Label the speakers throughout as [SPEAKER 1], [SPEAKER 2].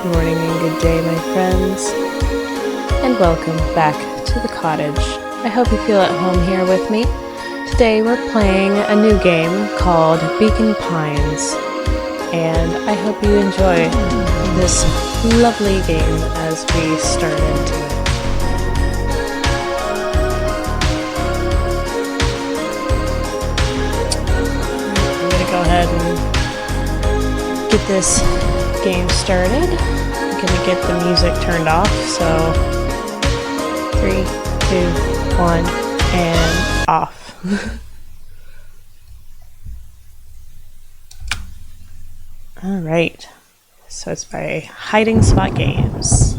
[SPEAKER 1] Good morning and good day, my friends, and welcome back to the cottage. I hope you feel at home here with me. Today we're playing a new game called Beacon Pines, and I hope you enjoy this lovely game as we start into it. I'm going to go ahead and get this game started. I'm gonna get the music turned off, so 3, 2, 1, and off. Alright, so it's by Hiding Spot Games.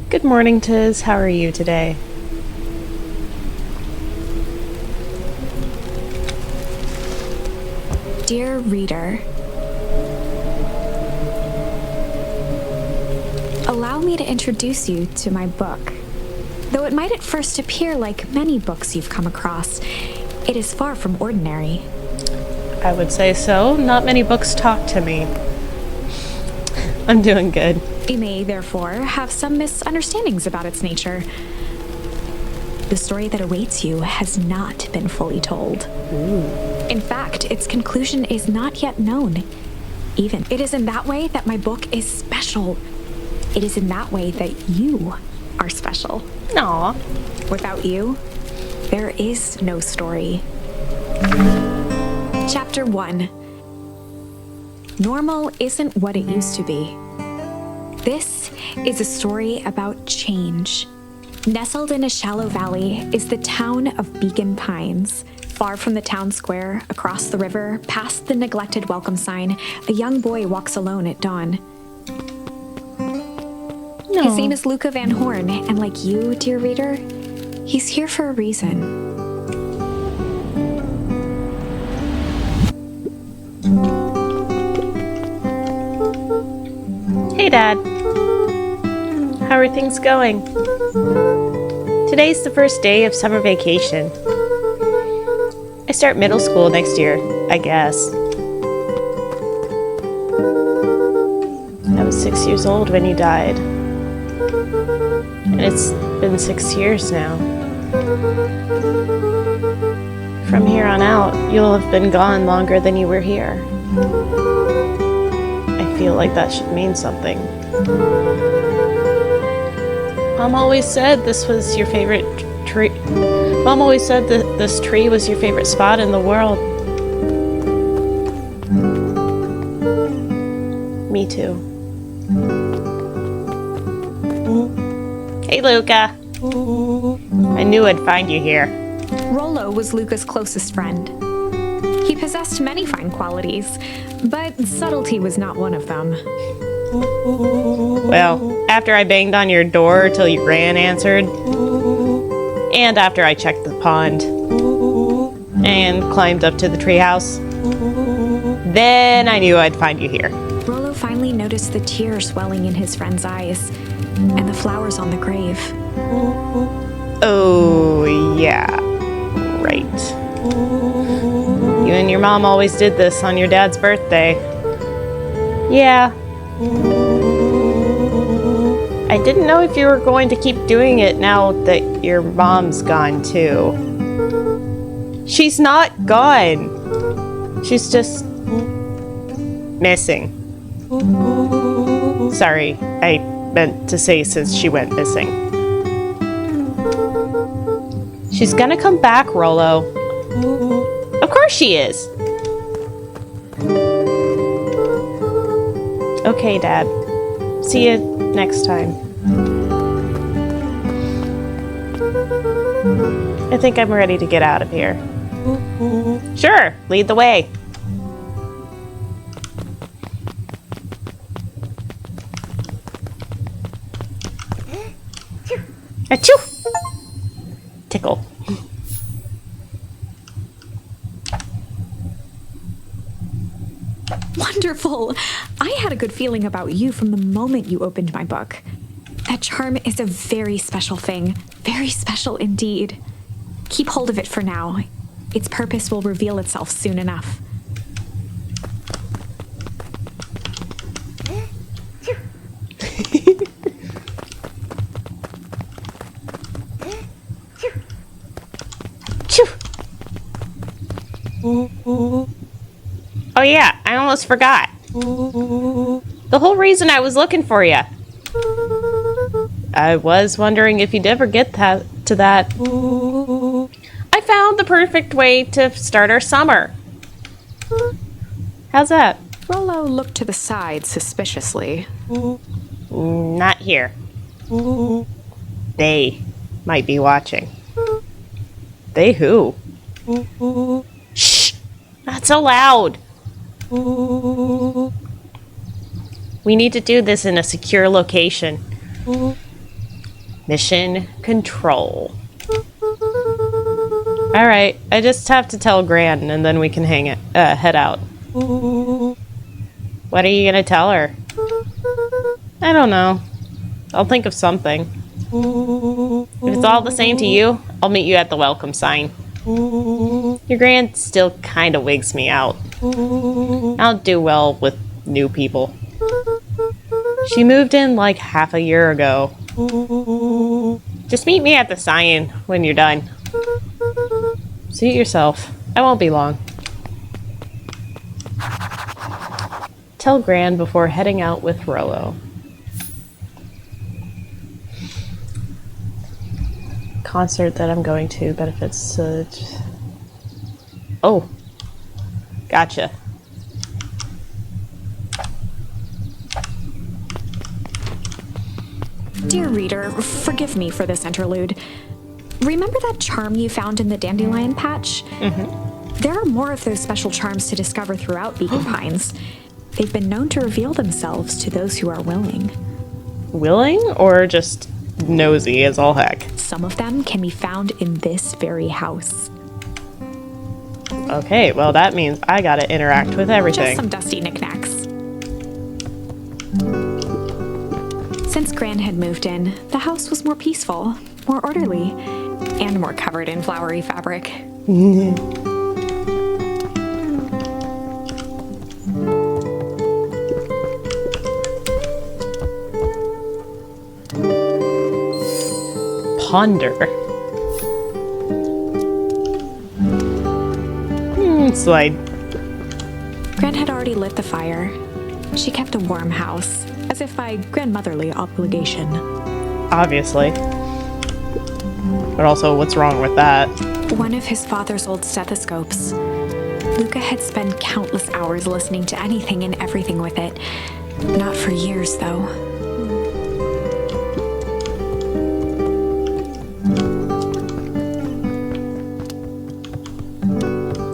[SPEAKER 1] Good morning, Tiz. How are you today?
[SPEAKER 2] Dear reader, allow me to introduce you to my book. Though it might at first appear like many books you've come across, it is far from ordinary.
[SPEAKER 1] I would say so. Not many books talk to me. I'm doing good.
[SPEAKER 2] You may, therefore, have some misunderstandings about its nature. The story that awaits you has not been fully told.
[SPEAKER 1] Ooh.
[SPEAKER 2] In fact, its conclusion is not yet known. Even it is in that way that my book is special. It is in that way that you are special.
[SPEAKER 1] Aw.
[SPEAKER 2] Without you, there is no story. Chapter 1. Normal isn't what it used to be. This is a story about change. Nestled in a shallow valley is the town of Beacon Pines. Far from the town square, across the river, past the neglected welcome sign, a young boy walks alone at dawn.
[SPEAKER 1] No.
[SPEAKER 2] His name is Luca Van Horn, and like you, dear reader, he's here for a reason.
[SPEAKER 1] Hey, Dad. How are things going? Today's the first day of summer vacation. I start middle school next year, I guess. I was 6 years old when you died. And it's been 6 years now. From here on out, you'll have been gone longer than you were here. I feel like that should mean something. Mom always said this was your favorite tree. Mom always said that this tree was your favorite spot in the world. Me too. Hey, Luca. I knew I'd find you here.
[SPEAKER 2] Rollo was Luca's closest friend. He possessed many fine qualities, but subtlety was not one of them.
[SPEAKER 1] Well, after I banged on your door till your gran answered, and after I checked the pond, and climbed up to the treehouse, then I knew I'd find you here.
[SPEAKER 2] Rollo finally noticed the tears welling in his friend's eyes, and the flowers on the grave.
[SPEAKER 1] Oh, yeah. Right. You and your mom always did this on your dad's birthday. Yeah. I didn't know if you were going to keep doing it now that your mom's gone, too. She's not gone. She's just missing. Sorry, I meant to say since she went missing. She's gonna come back, Rollo. Of course she is. Okay, Dad. See you next time. I think I'm ready to get out of here. Sure, lead the way. Achoo! Tickle.
[SPEAKER 2] Wonderful! I had a good feeling about you from the moment you opened my book. That charm is a very special thing. Very special indeed. Keep hold of it for now. Its purpose will reveal itself soon enough.
[SPEAKER 1] Oh yeah, I almost forgot. The whole reason I was looking for you. I was wondering if you'd ever get to that. I found the perfect way to start our summer. How's that?
[SPEAKER 2] Rollo looked to the side suspiciously.
[SPEAKER 1] Not here. They might be watching. They who? Shh! Not so loud! We need to do this in a secure location. Mission control. Alright, I just have to tell Gran and then we can head out. What are you gonna tell her? I don't know. I'll think of something. If it's all the same to you, I'll meet you at the welcome sign. Your Gran still kinda wigs me out. I don't do well with new people. She moved in like half a year ago. Just meet me at the sign when you're done. Suit yourself. I won't be long. Tell Gran before heading out with Rollo. Concert that I'm going to benefits Oh. Gotcha.
[SPEAKER 2] Dear reader, forgive me for this interlude. Remember that charm you found in the dandelion patch?
[SPEAKER 1] Mm-hmm.
[SPEAKER 2] There are more of those special charms to discover throughout Beacon Pines. They've been known to reveal themselves to those who are willing.
[SPEAKER 1] Willing or just nosy as all heck?
[SPEAKER 2] Some of them can be found in this very house.
[SPEAKER 1] Okay, well that means I gotta interact with everything.
[SPEAKER 2] Just some dusty knickknacks. Since Gran had moved in, the house was more peaceful, more orderly, and more covered in flowery fabric.
[SPEAKER 1] Ponder. Slide.
[SPEAKER 2] Gran had already lit the fire. She kept a warm house, as if by grandmotherly obligation.
[SPEAKER 1] Obviously. But also, what's wrong with that?
[SPEAKER 2] One of his father's old stethoscopes. Luca had spent countless hours listening to anything and everything with it. Not for years, though.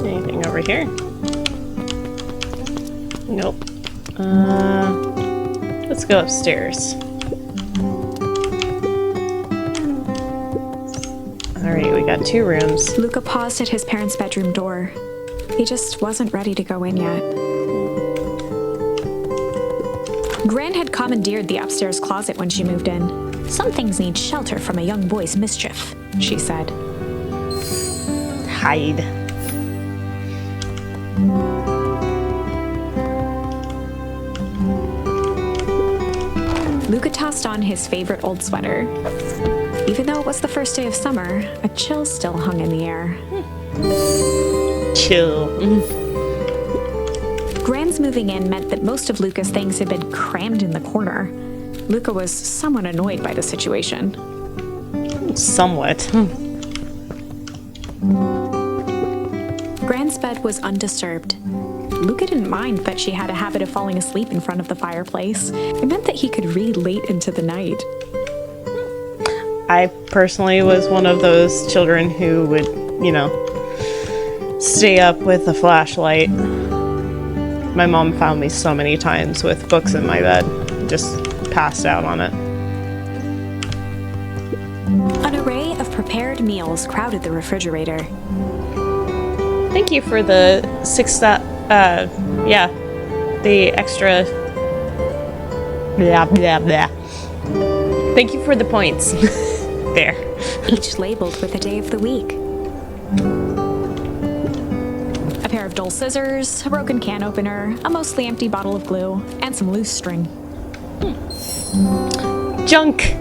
[SPEAKER 1] Anything over here? Nope. Let's go upstairs. Alright, we got 2 rooms.
[SPEAKER 2] Luca paused at his parents' bedroom door. He just wasn't ready to go in yet. Gran had commandeered the upstairs closet when she moved in. Some things need shelter from a young boy's mischief, she said.
[SPEAKER 1] Hide.
[SPEAKER 2] Luca tossed on his favorite old sweater. Even though it was the first day of summer, a chill still hung in the air.
[SPEAKER 1] Chill.
[SPEAKER 2] Gran's moving in meant that most of Luca's things had been crammed in the corner. Luca was somewhat annoyed by the situation.
[SPEAKER 1] Somewhat.
[SPEAKER 2] Gran's bed was undisturbed. Luca didn't mind that she had a habit of falling asleep in front of the fireplace. It meant that he could read late into the night.
[SPEAKER 1] I personally was one of those children who would, stay up with a flashlight. My mom found me so many times with books in my bed, just passed out on it.
[SPEAKER 2] An array of prepared meals crowded the refrigerator.
[SPEAKER 1] Thank you for the the extra blah blah blah. Thank you for the points. There.
[SPEAKER 2] Each labeled with a day of the week. A pair of dull scissors, a broken can opener, a mostly empty bottle of glue, and some loose string.
[SPEAKER 1] Junk.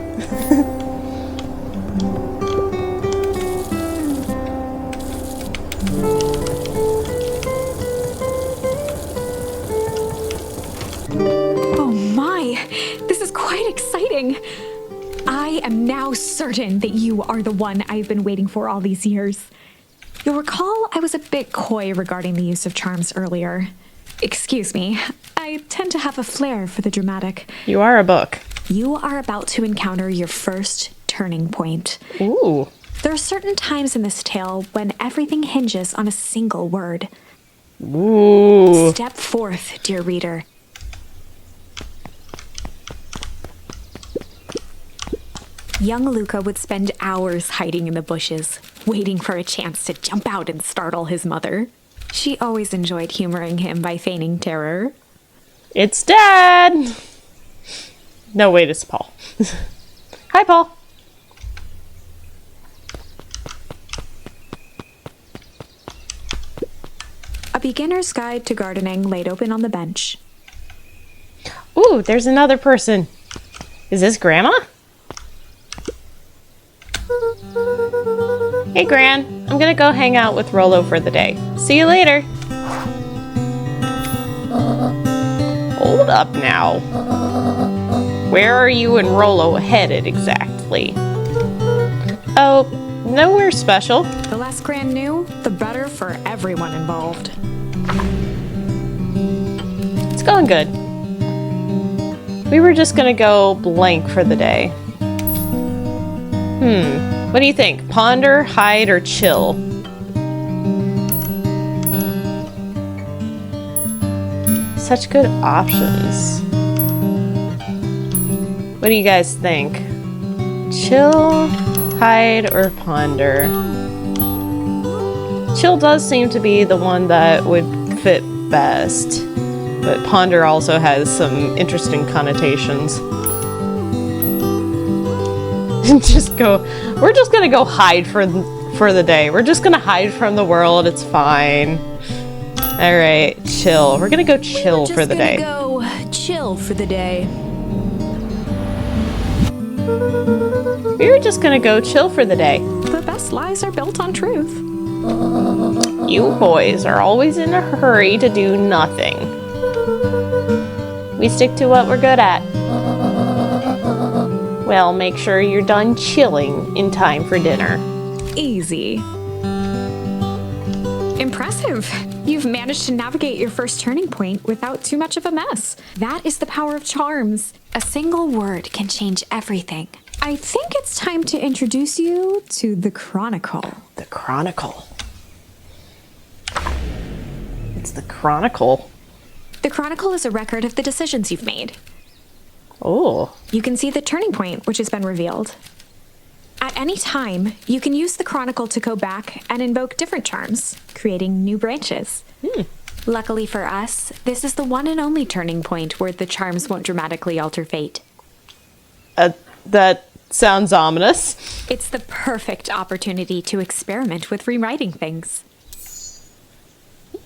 [SPEAKER 2] darling. I am now certain that you are the one I've been waiting for all these years. You'll recall I was a bit coy regarding the use of charms earlier. Excuse me, I tend to have a flair for the dramatic.
[SPEAKER 1] You are a book.
[SPEAKER 2] You are about to encounter your first turning point.
[SPEAKER 1] Ooh.
[SPEAKER 2] There are certain times in this tale when everything hinges on a single word.
[SPEAKER 1] Ooh.
[SPEAKER 2] Step forth, dear reader. Young Luca would spend hours hiding in the bushes, waiting for a chance to jump out and startle his mother. She always enjoyed humoring him by feigning terror.
[SPEAKER 1] It's Dad! No, wait, it's Paul. Hi, Paul.
[SPEAKER 2] A beginner's guide to gardening laid open on the bench.
[SPEAKER 1] Ooh, there's another person. Is this Grandma? Hey, Gran. I'm gonna go hang out with Rollo for the day. See you later. Hold up now. Where are you and Rollo headed exactly? Oh, nowhere special.
[SPEAKER 2] The less Gran knew, the better for everyone involved.
[SPEAKER 1] It's going good. We were just gonna go blank for the day. What do you think? Ponder, hide, or chill? Such good options. What do you guys think? Chill, hide, or ponder? Chill does seem to be the one that would fit best, but ponder also has some interesting connotations. We're just gonna go hide for the day. We're just gonna hide from the world. It's fine. All right, chill. We're gonna go chill for the day.
[SPEAKER 2] Go chill for the day.
[SPEAKER 1] We were just gonna go chill for the day.
[SPEAKER 2] The best lies are built on truth.
[SPEAKER 1] You boys are always in a hurry to do nothing. We stick to what we're good at. Well, make sure you're done chilling in time for dinner.
[SPEAKER 2] Easy. Impressive. You've managed to navigate your first turning point without too much of a mess. That is the power of charms. A single word can change everything. I think it's time to introduce you to the Chronicle.
[SPEAKER 1] The Chronicle. It's the Chronicle.
[SPEAKER 2] The Chronicle is a record of the decisions you've made.
[SPEAKER 1] Oh.
[SPEAKER 2] You can see the turning point, which has been revealed. At any time, you can use the Chronicle to go back and invoke different charms, creating new branches. Luckily for us, this is the one and only turning point where the charms won't dramatically alter fate.
[SPEAKER 1] That sounds ominous.
[SPEAKER 2] It's the perfect opportunity to experiment with rewriting things.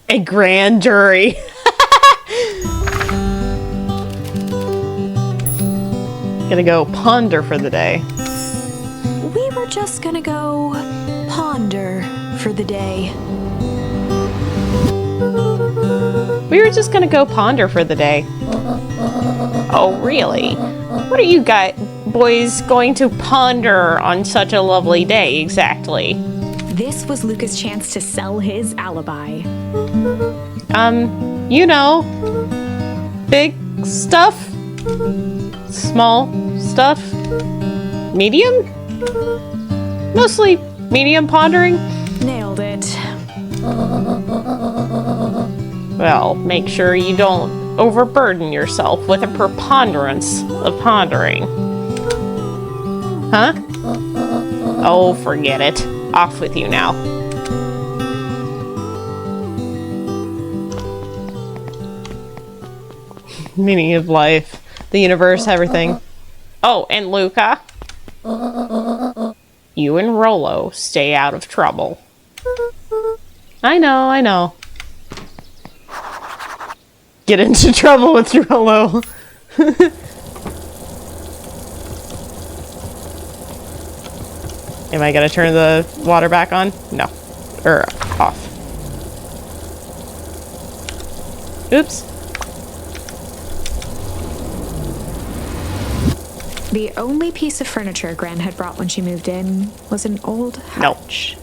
[SPEAKER 1] A grand jury. Gonna go ponder for the day.
[SPEAKER 2] We were just gonna go ponder for the day.
[SPEAKER 1] We were just gonna go ponder for the day. Oh, really? What are you boys going to ponder on such a lovely day exactly?
[SPEAKER 2] This was Luca's chance to sell his alibi.
[SPEAKER 1] You know, big stuff, small stuff, medium? Mostly medium pondering.
[SPEAKER 2] Nailed it.
[SPEAKER 1] Well, make sure you don't overburden yourself with a preponderance of pondering. Huh? Oh, forget it. Off with you now. Meaning of life, the universe, everything. Oh, and Luca. You and Rollo stay out of trouble. I know. Get into trouble with Rollo. Am I gonna turn the water back on? No. Or off. Oops.
[SPEAKER 2] The only piece of furniture Gran had brought when she moved in was an old couch.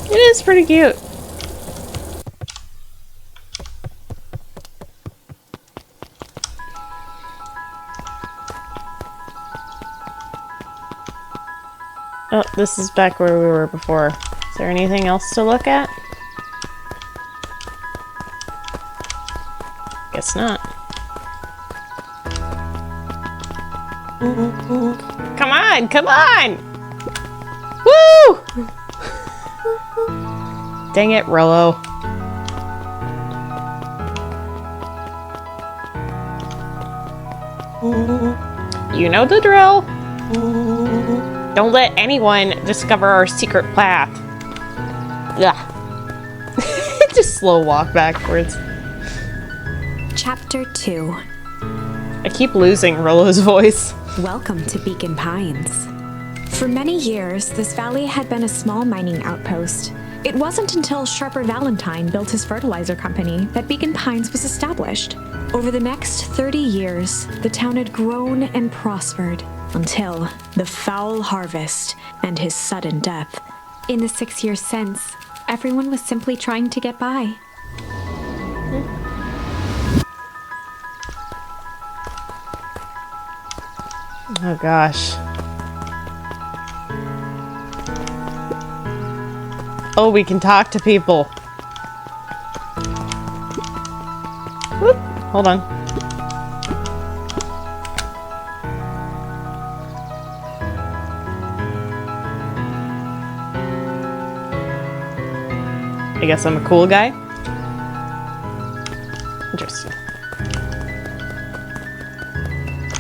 [SPEAKER 1] It is pretty cute. Oh, this is back where we were before. Is there anything else to look at? Guess not. Come on, come on! Woo! Dang it, Rollo. You know the drill. Don't let anyone discover our secret path. Ugh. Just slow walk backwards.
[SPEAKER 2] Chapter 2.
[SPEAKER 1] I keep losing Rollo's voice.
[SPEAKER 2] Welcome to Beacon Pines. For many years, this valley had been a small mining outpost. It wasn't until Sharper Valentine built his fertilizer company that Beacon Pines was established. Over the next 30 years, the town had grown and prospered until the foul harvest and his sudden death. In the 6 years since, everyone was simply trying to get by.
[SPEAKER 1] Oh gosh. Oh, we can talk to people. Whoop. Hold on. I guess I'm a cool guy. Interesting.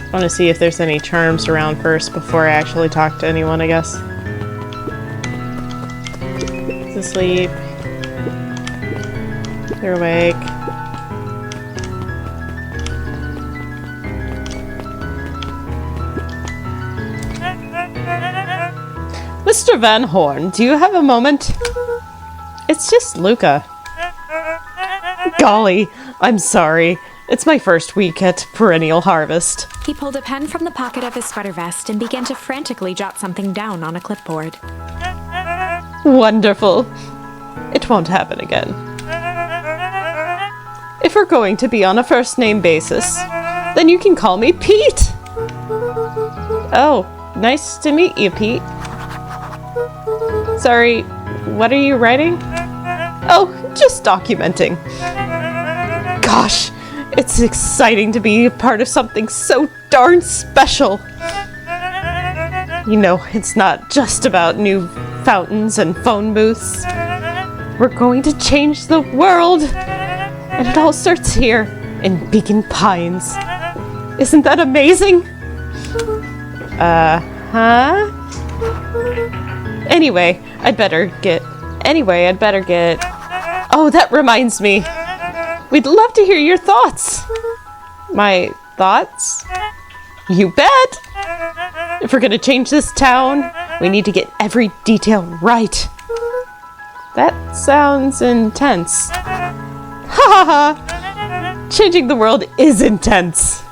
[SPEAKER 1] I want to see if there's any charms around first before I actually talk to anyone, I guess. He's asleep. They're awake. Mr. Van Horn, do you have a moment? It's just Luca. Golly, I'm sorry. It's my first week at Perennial Harvest.
[SPEAKER 2] He pulled a pen from the pocket of his sweater vest and began to frantically jot something down on a clipboard.
[SPEAKER 1] Wonderful. It won't happen again. If we're going to be on a first-name basis, then you can call me Pete. Oh, nice to meet you, Pete. Sorry, what are you writing? Oh, just documenting. Gosh, it's exciting to be a part of something so darn special. You know, it's not just about new fountains and phone booths. We're going to change the world. And it all starts here in Beacon Pines. Isn't that amazing? Huh? Anyway, I'd better get... Oh, that reminds me. We'd love to hear your thoughts. My thoughts? You bet! If we're gonna change this town, we need to get every detail right. That sounds intense. Ha ha ha! Changing the world is intense.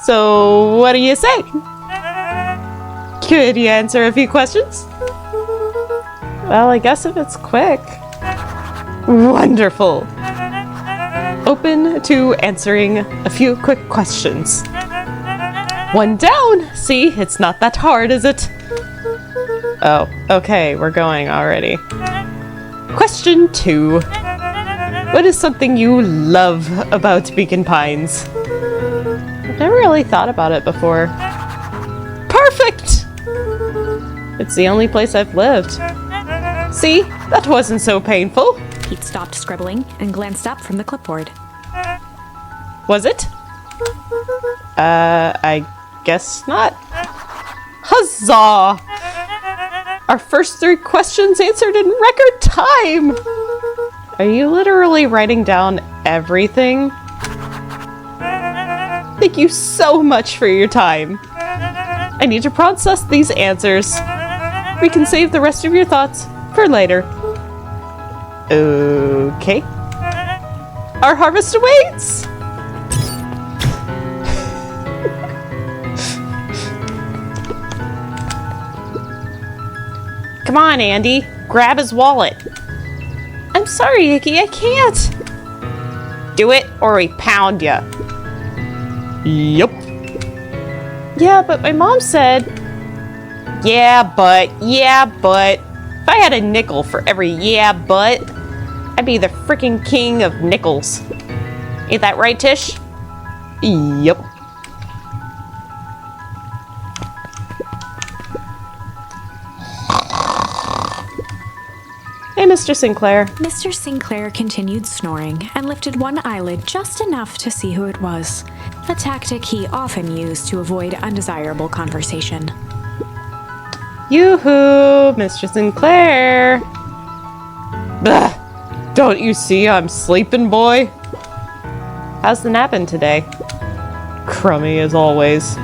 [SPEAKER 1] So, what do you say? Could you answer a few questions? Well, I guess if it's quick. Wonderful. Open to answering a few quick questions. One down. See, it's not that hard, is it? Oh, okay, we're going already. Question 2. What is something you love about Beacon Pines? I've never really thought about it before. Perfect! It's the only place I've lived. See, that wasn't so painful.
[SPEAKER 2] Pete stopped scribbling and glanced up from the clipboard.
[SPEAKER 1] Was it? I guess not. Huzzah! Our first 3 questions answered in record time! Are you literally writing down everything? Thank you so much for your time. I need to process these answers. We can save the rest of your thoughts for later. Okay. Our harvest awaits! Come on, Andy. Grab his wallet. I'm sorry, Icky. I can't. Do it or we pound ya. Yup. Yeah, but my mom said... Yeah, but. If I had a nickel for every yeah, but, I'd be the freaking king of nickels. Ain't that right, Tish? Yup. Hey, Mr. Sinclair.
[SPEAKER 2] Mr. Sinclair continued snoring and lifted one eyelid just enough to see who it was, a tactic he often used to avoid undesirable conversation.
[SPEAKER 1] Yoo-hoo, Mr. Sinclair. Blah. Don't you see I'm sleeping, boy? How's the napping today? Crummy as always.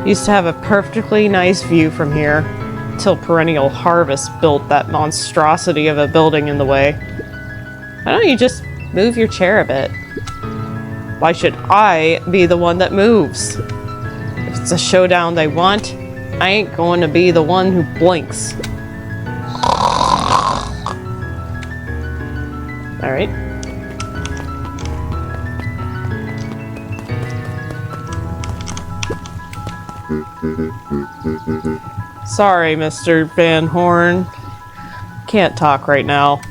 [SPEAKER 1] Used to have a perfectly nice view from here, till Perennial Harvest built that monstrosity of a building in the way. Why don't you just move your chair a bit? Why should I be the one that moves? If it's a showdown they want, I ain't going to be the one who blinks. Alright. Sorry, Mr. Van Horn. Can't talk right now.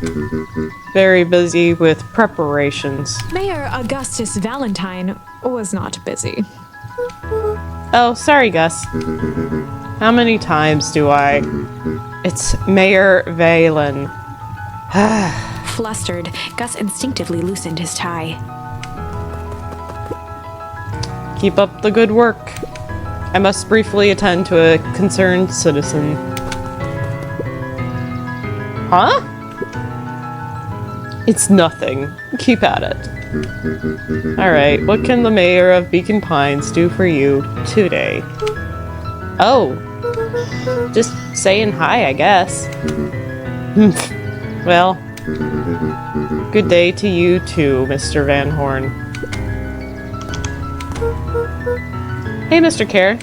[SPEAKER 1] Very busy with preparations.
[SPEAKER 2] Mayor Augustus Valentine was not busy.
[SPEAKER 1] Oh, sorry, Gus. How many times do I... It's Mayor Valen.
[SPEAKER 2] Flustered, Gus instinctively loosened his tie.
[SPEAKER 1] Keep up the good work. I must briefly attend to a concerned citizen. Huh? It's nothing. Keep at it. Alright, what can the mayor of Beacon Pines do for you today? Oh. Just saying hi, I guess. Well, good day to you too, Mr. Van Horn. Hey, Mr. Kerr.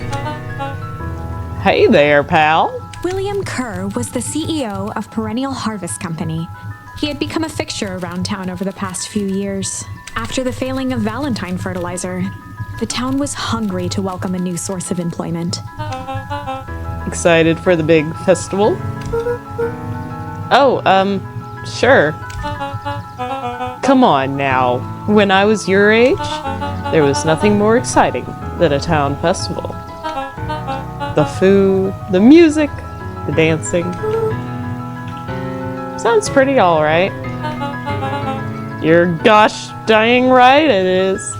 [SPEAKER 1] Hey there, pal.
[SPEAKER 2] William Kerr was the CEO of Perennial Harvest Company. He had become a fixture around town over the past few years. After the failing of Valentine Fertilizer, the town was hungry to welcome a new source of employment.
[SPEAKER 1] Excited for the big festival? Oh, sure. Come on now. When I was your age, there was nothing more exciting than a town festival. The food, the music, the dancing. Sounds pretty alright. You're gosh dang right it is.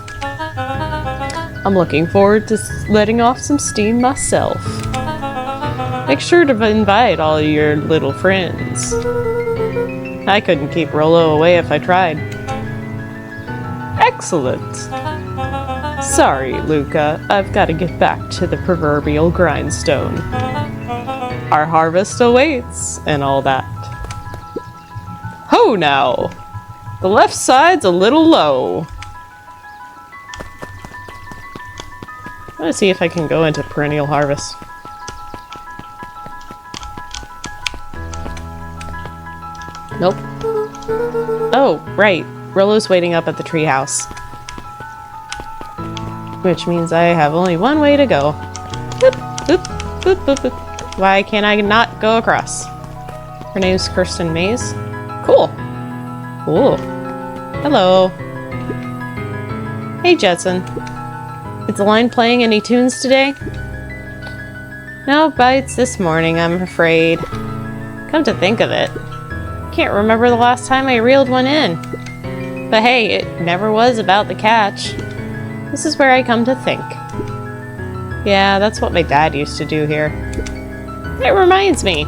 [SPEAKER 1] I'm looking forward to letting off some steam myself. Make sure to invite all your little friends. I couldn't keep Rollo away if I tried. Excellent. Sorry, Luca. I've got to get back to the proverbial grindstone. Our harvest awaits, and all that. Ho now! The left side's a little low. I'm gonna see if I can go into Perennial Harvest. Nope. Oh, right. Rollo's waiting up at the treehouse. Which means I have only one way to go. Boop, boop, boop, boop, boop. Why can't I not go across? Her name's Kirsten Mays. Cool. Cool. Hello. Hey, Jetson. Is the line playing any tunes today? No bites this morning, I'm afraid. Come to think of it, can't remember the last time I reeled one in. But hey, it never was about the catch. This is where I come to think. Yeah, that's what my dad used to do here. It reminds me,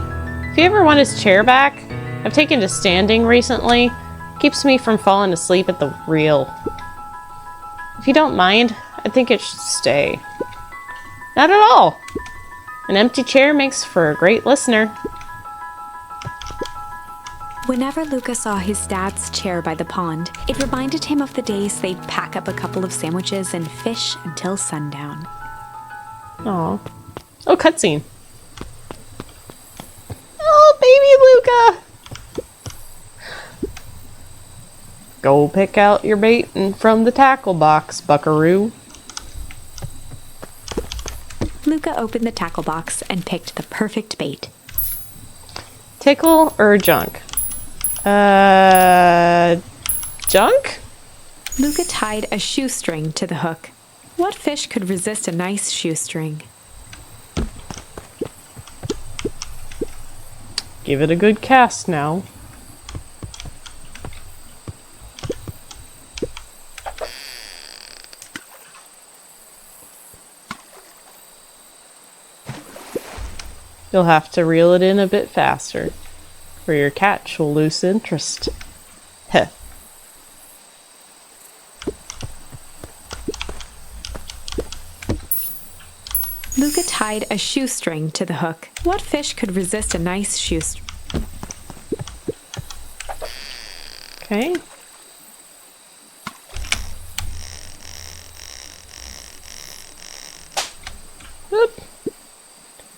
[SPEAKER 1] if you ever want his chair back, I've taken to standing recently. Keeps me from falling asleep at the reel. If you don't mind, I think it should stay. Not at all. An empty chair makes for a great listener.
[SPEAKER 2] Whenever Luca saw his dad's chair by the pond, it reminded him of the days they'd pack up a couple of sandwiches and fish until sundown.
[SPEAKER 1] Aw. Oh, cutscene. Oh, baby Luca! Go pick out your bait from the tackle box, buckaroo.
[SPEAKER 2] Luca opened the tackle box and picked the perfect bait.
[SPEAKER 1] Tickle or junk? Junk?
[SPEAKER 2] Luca tied a shoestring to the hook. What fish could resist a nice shoestring?
[SPEAKER 1] Give it a good cast now. You'll have to reel it in a bit faster, or your catch will lose interest. Heh.
[SPEAKER 2] Luca tied a shoestring to the hook. What fish could resist a nice shoestring?
[SPEAKER 1] Okay. Whoop.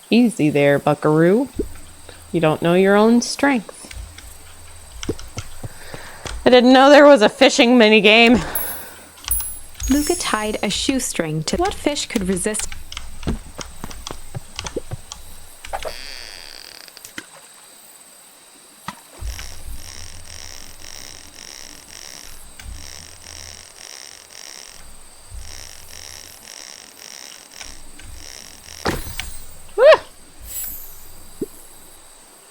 [SPEAKER 1] Easy there, buckaroo. You don't know your own strength. I didn't know there was a fishing minigame.
[SPEAKER 2] Luca tied a shoestring to... What fish could resist...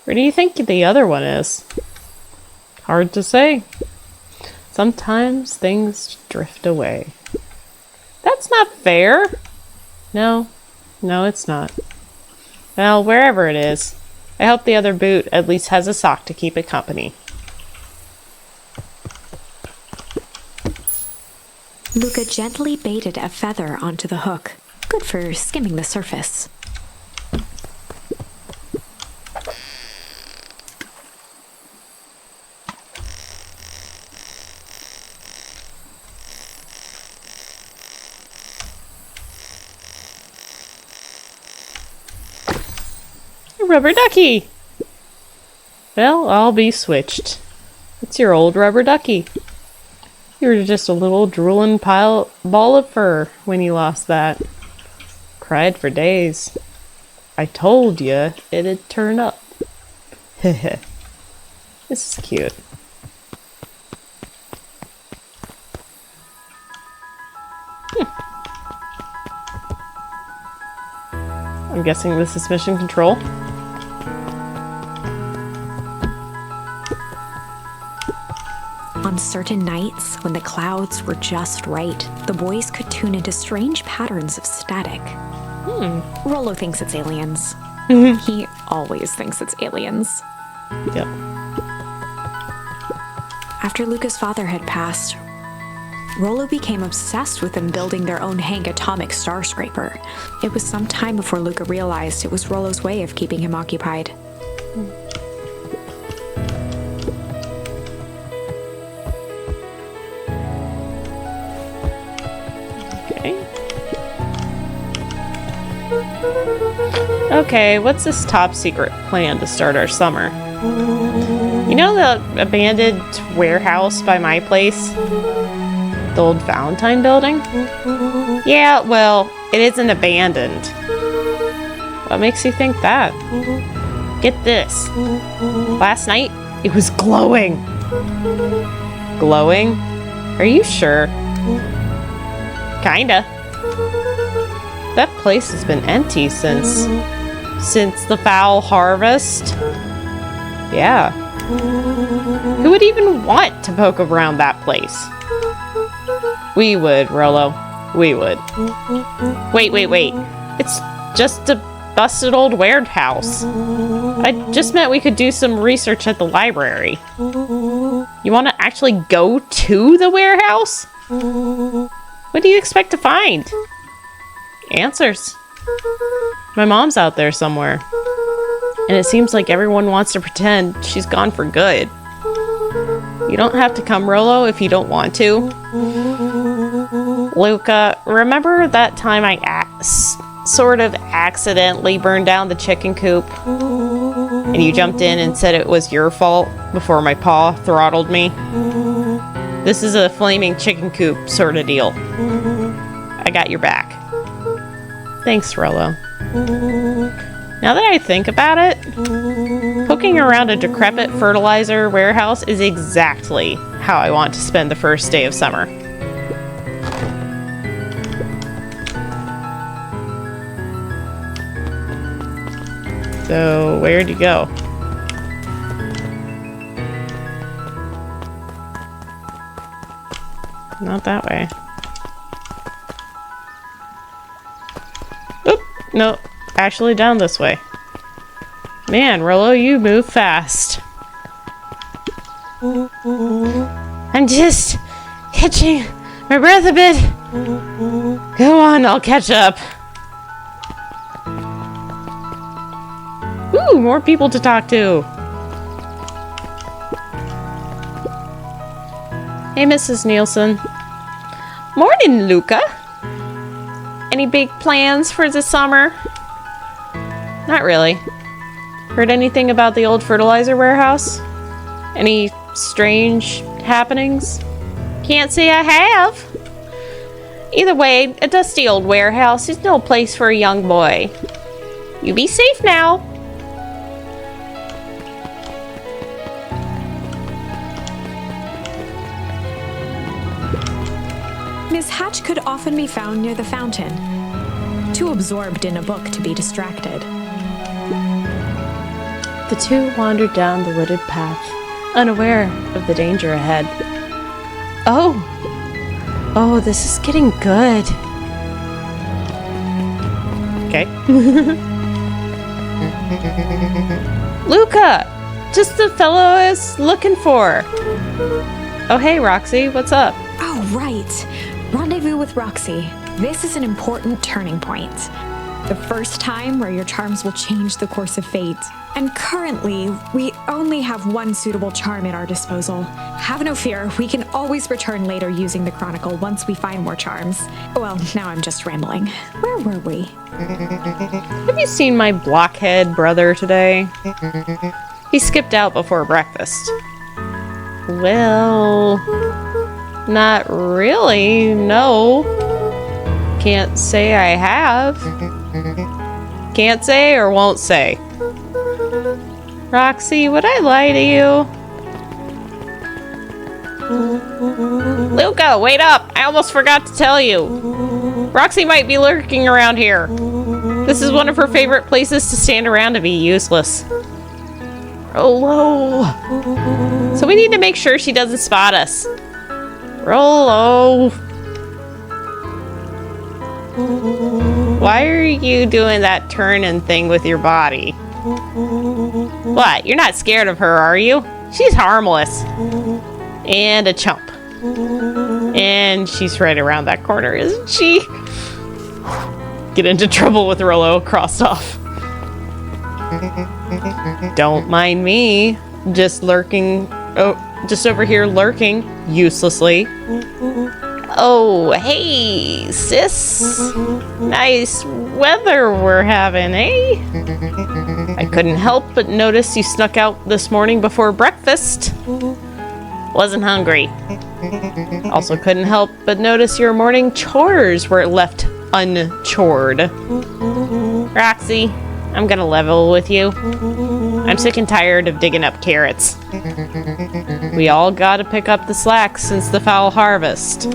[SPEAKER 1] Where do you think the other one is? Hard to say. Sometimes things drift away. That's not fair. No, it's not. Well, wherever it is, I hope the other boot at least has a sock to keep it company.
[SPEAKER 2] Luca gently baited a feather onto the hook. Good for skimming the surface.
[SPEAKER 1] Rubber ducky! Well, I'll be switched. It's your old rubber ducky. You were just a little drooling ball of fur when you lost that. Cried for days. I told you it'd turn up. Heh. This is cute. I'm guessing this is mission control.
[SPEAKER 2] On certain nights, when the clouds were just right, the boys could tune into strange patterns of static. Rollo thinks it's aliens. He always thinks it's aliens.
[SPEAKER 1] Yep.
[SPEAKER 2] After Luca's father had passed, Rollo became obsessed with them building their own Hank atomic star scraper. It was some time before Luca realized it was Rollo's way of keeping him occupied.
[SPEAKER 1] Okay, what's this top secret plan to start our summer? You know the abandoned warehouse by my place? The old Valentine building? Yeah, well, it isn't abandoned. What makes you think that? Get this. Last night, it was glowing. Glowing? Are you sure? Kinda. That place has been empty since the foul harvest. Yeah. Who would even want to poke around that place? We would, Rollo. We would. Wait. It's just a busted old warehouse. I just meant we could do some research at the library. You want to actually go to the warehouse? What do you expect to find? Answers. My mom's out there somewhere. And it seems like everyone wants to pretend she's gone for good. You don't have to come, Rolo, if you don't want to. Luca, remember that time I sort of accidentally burned down the chicken coop? And you jumped in and said it was your fault before my paw throttled me? This is a flaming chicken coop sort of deal. I got your back. Thanks, Rolo. Now that I think about it, poking around a decrepit fertilizer warehouse is exactly how I want to spend the first day of summer. So, where'd you go? Not that way. Oop! No, actually down this way. Man, Rolo, you move fast. I'm just catching my breath a bit. Go on, I'll catch up. Ooh, more people to talk to. Hey, Mrs. Nielsen. Morning, Luca. Any big plans for the summer? Not really. Heard anything about the old fertilizer warehouse? Any strange happenings? Can't say I have. Either way, a dusty old warehouse is no place for a young boy. You be safe now.
[SPEAKER 2] Miss Hatch could often be found near the fountain, too absorbed in a book to be distracted.
[SPEAKER 1] The two wandered down the wooded path, unaware of the danger ahead. Oh, this is getting good. Okay. Luca! Just the fellow I was looking for. Oh, hey, Roxy, what's up?
[SPEAKER 2] Oh, right. Rendezvous with Roxy. This is an important turning point. The first time where your charms will change the course of fate. And currently, we only have one suitable charm at our disposal. Have no fear, we can always return later using the Chronicle once we find more charms. Well, now I'm just rambling. Where were we?
[SPEAKER 1] Have you seen my blockhead brother today? He skipped out before breakfast. Well, not really, no. Can't say I have. Can't say or won't say. Roxy, would I lie to you? Luca, wait up! I almost forgot to tell you. Roxy might be lurking around here. This is one of her favorite places to stand around and be useless. Rolo. So we need to make sure she doesn't spot us. Rolo. Why are you doing that turning thing with your body? What? You're not scared of her, are you? She's harmless. And a chump. And she's right around that corner, isn't she? Get into trouble with Rolo, crossed off. Don't mind me. Just lurking. Oh, just over here lurking uselessly. Oh, hey, sis. Nice weather we're having, eh? I couldn't help but notice you snuck out this morning before breakfast. Wasn't hungry. Also couldn't help but notice your morning chores were left unchored. Roxy, I'm gonna level with you. I'm sick and tired of digging up carrots. We all gotta pick up the slack since the foul harvest.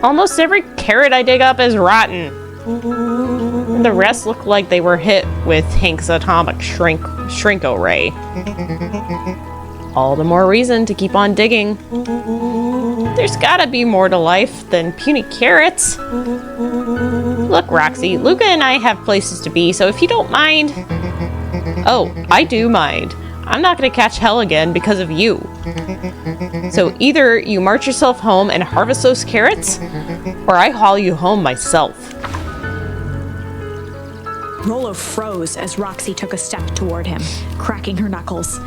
[SPEAKER 1] Almost every carrot I dig up is rotten. And the rest look like they were hit with Hank's atomic shrinko ray. All the more reason to keep on digging. There's gotta be more to life than puny carrots. Look, Roxy, Luca and I have places to be, so if you don't mind... Oh, I do mind. I'm not gonna catch hell again because of you. So either you march yourself home and harvest those carrots, or I haul you home myself.
[SPEAKER 2] Rolo froze as Roxy took a step toward him, cracking her knuckles.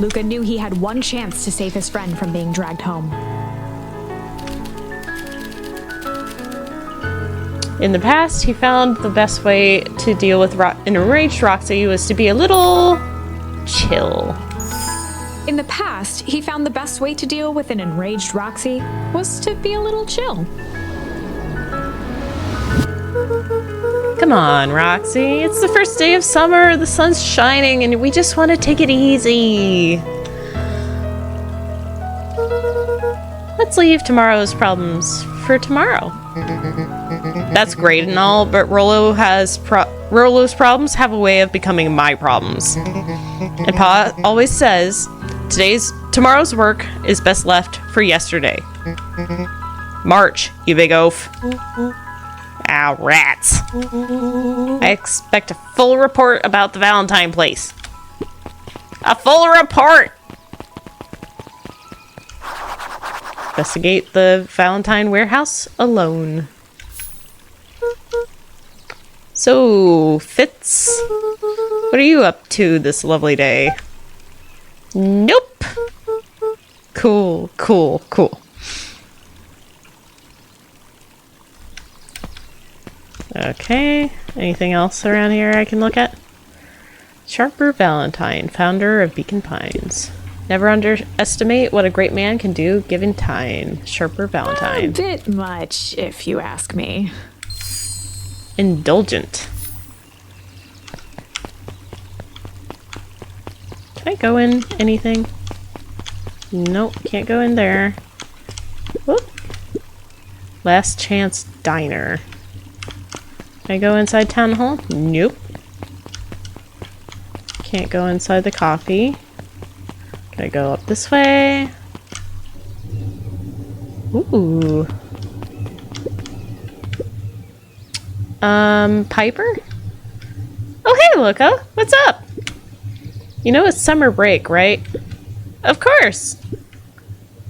[SPEAKER 2] Luca knew he had one chance to save his friend from being dragged home.
[SPEAKER 1] In the past, he found the best way to deal with an enraged Roxy was to be a little chill.
[SPEAKER 2] In the past, he found the best way to deal with an enraged Roxy was to be a little chill.
[SPEAKER 1] Come on, Roxy. It's the first day of summer, the sun's shining, and we just want to take it easy. Let's leave tomorrow's problems for tomorrow. That's great and all, but Rolo's problems have a way of becoming my problems. And Pa always says, tomorrow's work is best left for yesterday. March, you big oaf. Ah, rats. I expect a full report about the Valentine place. A full report! Investigate the Valentine warehouse alone. So, Fitz, what are you up to this lovely day? Nope. Cool. Okay, anything else around here I can look at? Sharper Valentine, founder of Beacon Pines. Never underestimate what a great man can do given time. Sharper Valentine.
[SPEAKER 2] A bit much, if you ask me.
[SPEAKER 1] Indulgent. Can I go in anything? Nope, can't go in there. Whoop. Last Chance Diner. Can I go inside Town Hall? Nope. Can't go inside the coffee. Can I go up this way? Ooh. Piper? Oh, hey, Luca. What's up? You know it's summer break, right? Of course.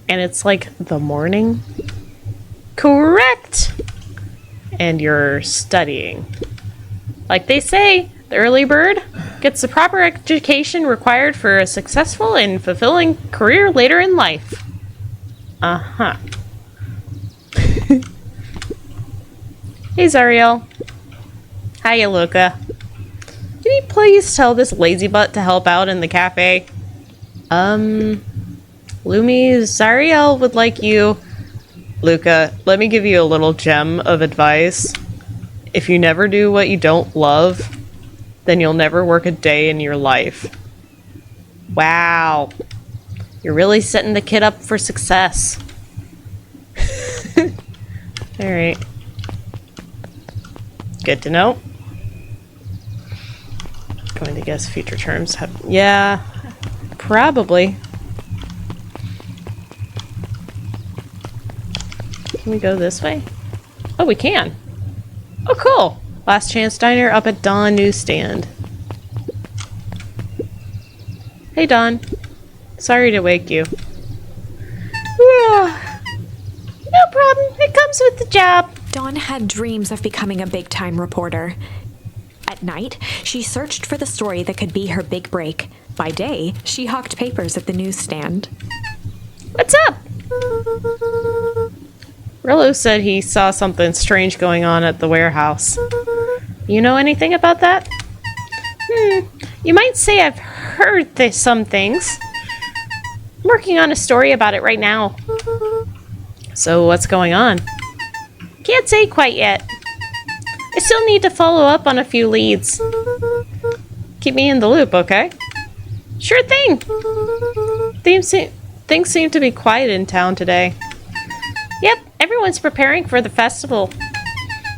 [SPEAKER 1] And it's like the morning? Correct. And you're studying. Like they say, the early bird gets the proper education required for a successful and fulfilling career later in life. Uh-huh. Hey, Zariel. Hiya, Luca. Can you please tell this lazy butt to help out in the cafe? Lumi, Zariel would like you... Luca, let me give you a little gem of advice. If you never do what you don't love, then you'll never work a day in your life. Wow. You're really setting the kid up for success. Alright. Good to know. Going to guess future terms have... Yeah, probably. Can we go this way? Oh, we can. Oh, cool. Last Chance Diner up at Dawn Newsstand. Hey, Dawn. Sorry to wake you. No problem. It comes with the job.
[SPEAKER 2] Dawn had dreams of becoming a big-time reporter. At night, she searched for the story that could be her big break. By day, she hawked papers at the newsstand.
[SPEAKER 1] What's up? Rolo said he saw something strange going on at the warehouse. You know anything about that? You might say I've heard some things. I'm working on a story about it right now. So what's going on? Can't say quite yet. I still need to follow up on a few leads. Keep me in the loop, okay? Sure thing. Things seem to be quiet in town today. Yep, everyone's preparing for the festival.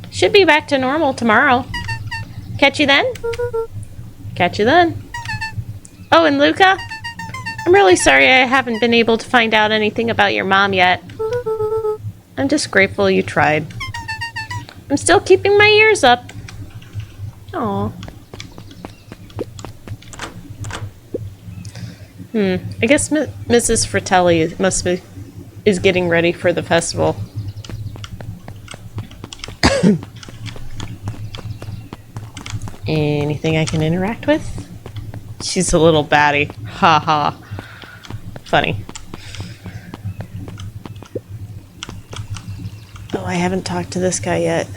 [SPEAKER 1] Should be back to normal tomorrow. Catch you then? Catch you then. Oh, and Luca? I'm really sorry I haven't been able to find out anything about your mom yet. I'm just grateful you tried. I'm still keeping my ears up. Aw. I guess Mrs. Fratelli is getting ready for the festival. Anything I can interact with? She's a little batty. Ha ha. funny. Oh, I haven't talked to this guy yet.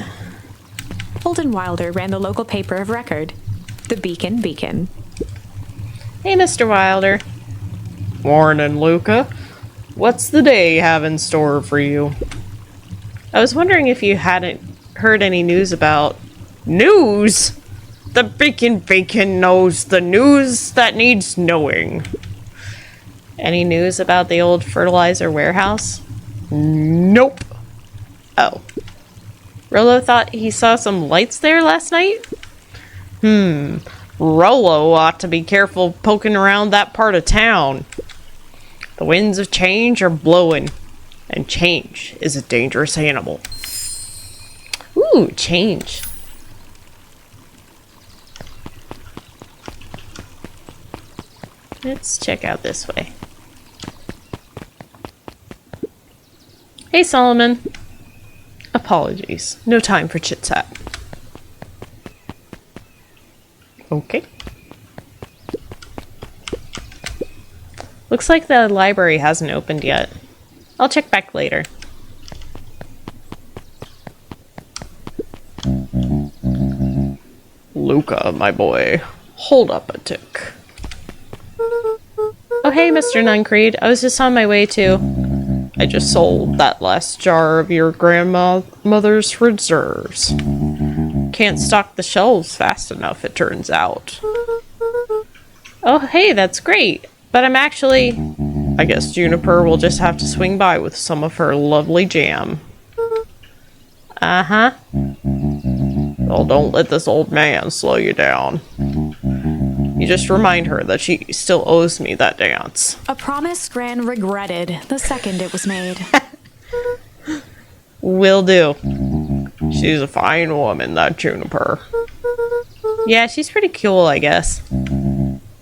[SPEAKER 2] Holden Wilder ran the local paper of record, the Beacon Beacon.
[SPEAKER 1] Hey, Mr. Wilder. Morning, Luca. What's the day have in store for you? I was wondering if you hadn't heard any news about... News? The Beacon Beacon knows the news that needs knowing. Any news about the old fertilizer warehouse? Nope. Oh. Rollo thought he saw some lights there last night? Rollo ought to be careful poking around that part of town. The winds of change are blowing, and change is a dangerous animal. Ooh, change. Let's check out this way. Hey, Solomon. Apologies. No time for chit-chat. Okay. Looks like the library hasn't opened yet. I'll check back later. Luca, my boy. Hold up a tick. Oh, hey, Mr. Nuncreed. I was just on my way to... I just sold that last jar of your grandmother's reserves. Can't stock the shelves fast enough, it turns out. Oh, hey, that's great. But I'm actually... I guess Juniper will just have to swing by with some of her lovely jam. Uh-huh. Well, don't let this old man slow you down. You just remind her that she still owes me that dance.
[SPEAKER 2] A promise Gran regretted the second it was made.
[SPEAKER 1] Will do. She's a fine woman, that Juniper. Yeah, she's pretty cool, I guess.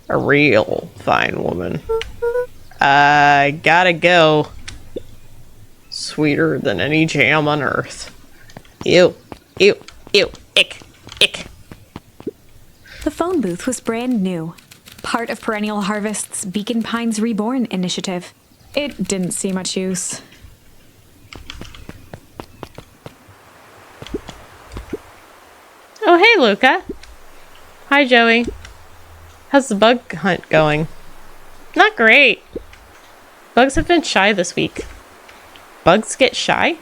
[SPEAKER 1] A real fine woman. I gotta go. Sweeter than any jam on earth. Ew, ew, ew, ick, ick.
[SPEAKER 2] The phone booth was brand new, part of Perennial Harvest's Beacon Pines Reborn initiative. It didn't see much use.
[SPEAKER 1] Oh, hey, Luca. Hi, Joey. How's the bug hunt going? Not great. Bugs have been shy this week. Bugs get shy?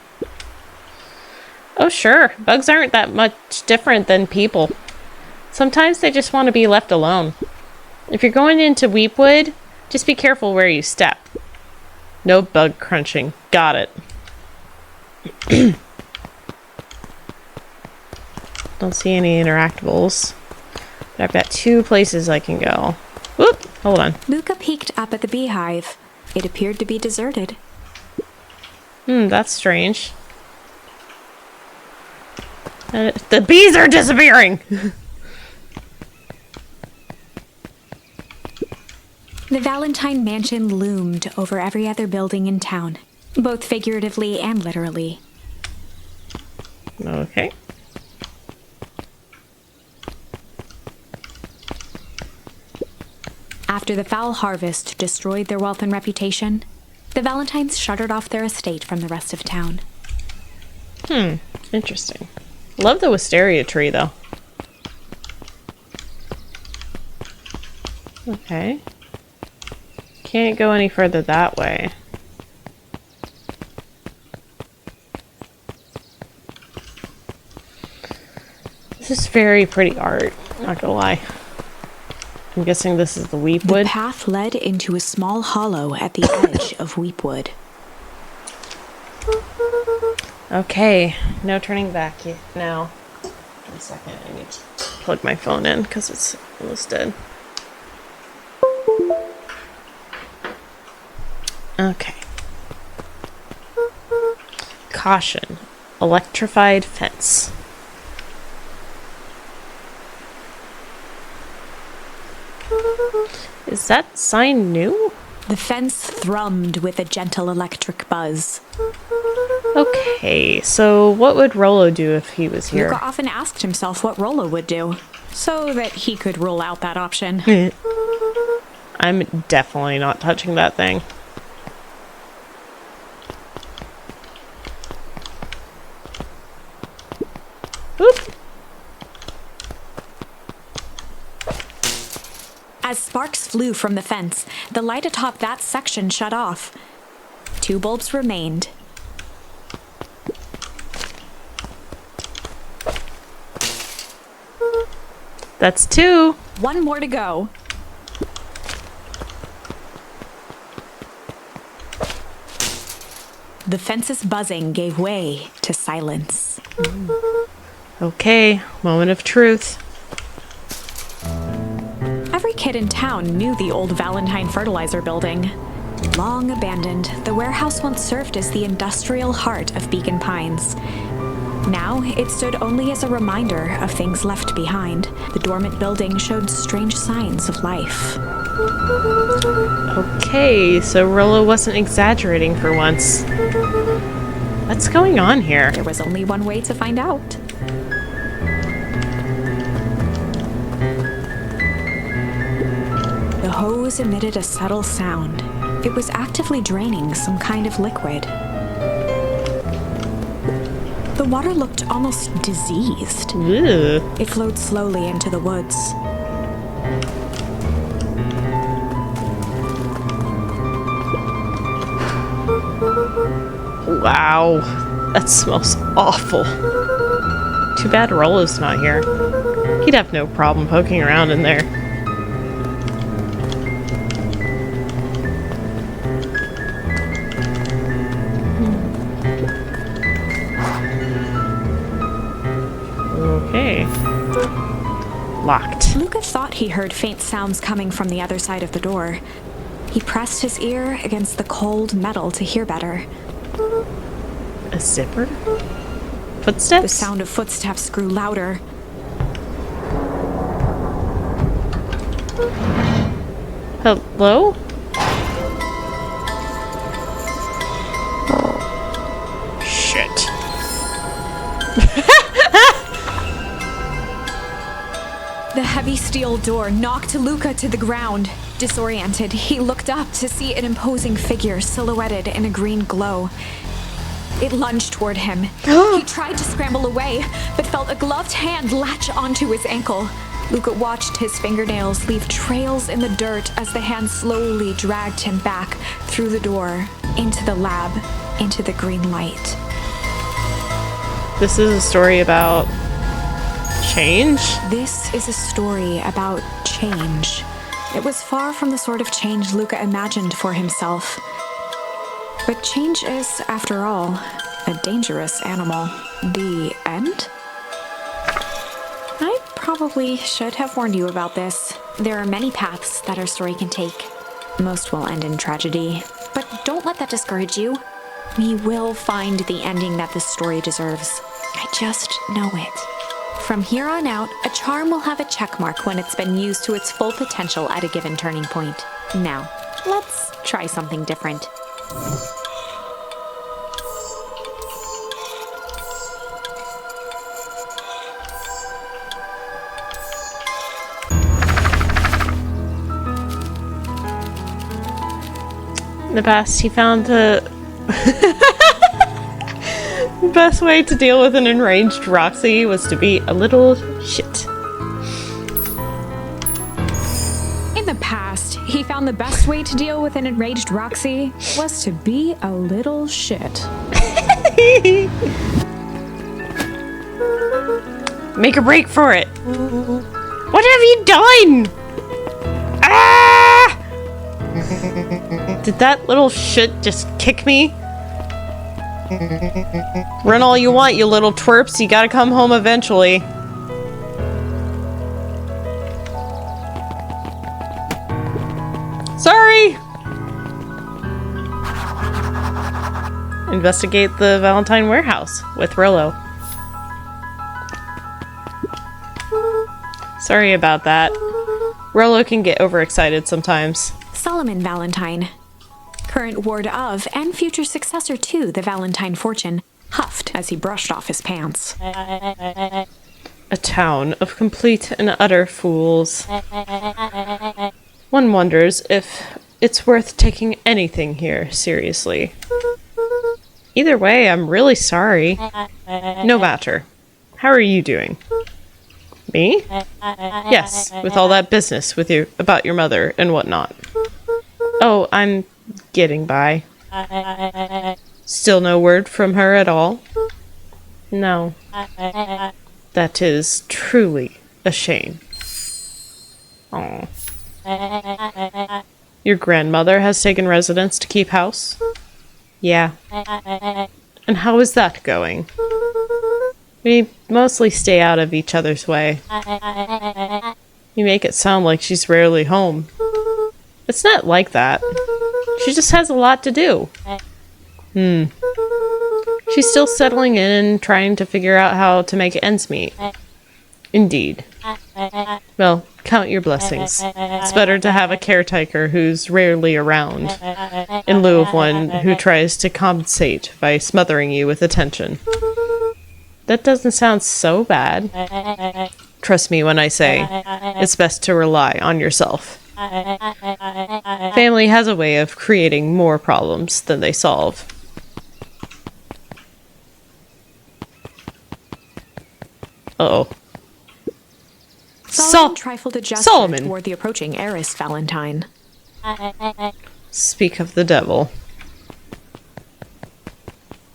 [SPEAKER 1] Oh, sure. Bugs aren't that much different than people. Sometimes they just want to be left alone. If you're going into Weepwood, just be careful where you step. No bug crunching. Got it. Don't see any interactables. But I've got 2 places I can go. Whoop! Hold on.
[SPEAKER 2] Luca peeked up at the beehive. It appeared to be deserted.
[SPEAKER 1] That's strange. The bees are disappearing!
[SPEAKER 2] The Valentine Mansion loomed over every other building in town, both figuratively and literally.
[SPEAKER 1] Okay.
[SPEAKER 2] After the foul harvest destroyed their wealth and reputation, the Valentines shuttered off their estate from the rest of town.
[SPEAKER 1] Interesting. Love the wisteria tree, though. Okay. Can't go any further that way. This is very pretty art, not gonna lie. I'm guessing this is the Weepwood.
[SPEAKER 2] The path led into a small hollow at the edge of Weepwood.
[SPEAKER 1] Okay, no turning back yet now. 1 second, I need to plug my phone in because it's almost dead. Okay. Caution. Electrified fence. Is that sign new?
[SPEAKER 2] The fence thrummed with a gentle electric buzz.
[SPEAKER 1] Okay, so what would Rollo do if he was here?
[SPEAKER 2] Luca often asked himself what Rollo would do, so that he could rule out that option.
[SPEAKER 1] I'm definitely not touching that thing.
[SPEAKER 2] As sparks flew from the fence, the light atop that section shut off. 2 bulbs remained.
[SPEAKER 1] That's 2.
[SPEAKER 2] 1 more to go. The fence's buzzing gave way to silence.
[SPEAKER 1] Okay, moment of truth.
[SPEAKER 2] Every kid in town knew the old Valentine Fertilizer Building. Long abandoned, the warehouse once served as the industrial heart of Beacon Pines. Now, it stood only as a reminder of things left behind. The dormant building showed strange signs of life.
[SPEAKER 1] Okay, so Rollo wasn't exaggerating for once. What's going on here?
[SPEAKER 2] There was only one way to find out. The hose emitted a subtle sound. It was actively draining some kind of liquid. The water looked almost diseased.
[SPEAKER 1] Ew.
[SPEAKER 2] It flowed slowly into the woods.
[SPEAKER 1] Wow, that smells awful. Too bad Rollo's not here. He'd have no problem poking around in there. Okay. Locked.
[SPEAKER 2] Luca thought he heard faint sounds coming from the other side of the door. He pressed his ear against the cold metal to hear better.
[SPEAKER 1] A zipper? Footsteps?
[SPEAKER 2] The sound of footsteps grew louder.
[SPEAKER 1] Hello? Shit.
[SPEAKER 2] The heavy steel door knocked Luca to the ground. Disoriented, he looked up to see an imposing figure silhouetted in a green glow. It lunged toward him. He tried to scramble away, but felt a gloved hand latch onto his ankle. Luca watched his fingernails leave trails in the dirt as the hand slowly dragged him back through the door, into the lab, into the green light.
[SPEAKER 1] This is a story about change?
[SPEAKER 2] This is a story about change. It was far from the sort of change Luca imagined for himself. But change is, after all, a dangerous animal. The end? I probably should have warned you about this. There are many paths that our story can take. Most will end in tragedy. But don't let that discourage you. We will find the ending that this story deserves. I just know it. From here on out, a charm will have a check mark when it's been used to its full potential at a given turning point. Now, let's try something different.
[SPEAKER 1] In the past, he found the best way to deal with an enraged Roxy was to be a little shit.
[SPEAKER 2] In the past, he found the best way to deal with an enraged Roxy was to be a little shit.
[SPEAKER 1] Make a break for it. What have you done? Ah! Did that little shit just kick me? Run all you want, you little twerps. You gotta come home eventually. Sorry! Investigate the Valentine warehouse with Rollo. Sorry about that. Rollo can get overexcited sometimes.
[SPEAKER 2] Solomon Valentine, current ward of and future successor to the Valentine fortune, huffed as he brushed off his pants.
[SPEAKER 1] A town of complete and utter fools. One wonders if it's worth taking anything here seriously. Either way, I'm really sorry. No matter. How are you doing? Me? Yes, with all that business with you about your mother and whatnot. Oh, I'm getting by. Still no word from her at all? No. That is truly a shame. Oh. Your grandmother has taken residence to keep house? Yeah. And how is that going? We mostly stay out of each other's way. You make it sound like she's rarely home. It's not like that. She just has a lot to do. She's still settling in, trying to figure out how to make ends meet. Indeed. Well, count your blessings. It's better to have a caretaker who's rarely around, in lieu of one who tries to compensate by smothering you with attention. That doesn't sound so bad. Trust me when I say, it's best to rely on yourself. Family has a way of creating more problems than they solve. Uh-oh.
[SPEAKER 2] Solomon trifled a gesture
[SPEAKER 1] Solomon.
[SPEAKER 2] toward the approaching heiress Valentine.
[SPEAKER 1] Speak of the devil.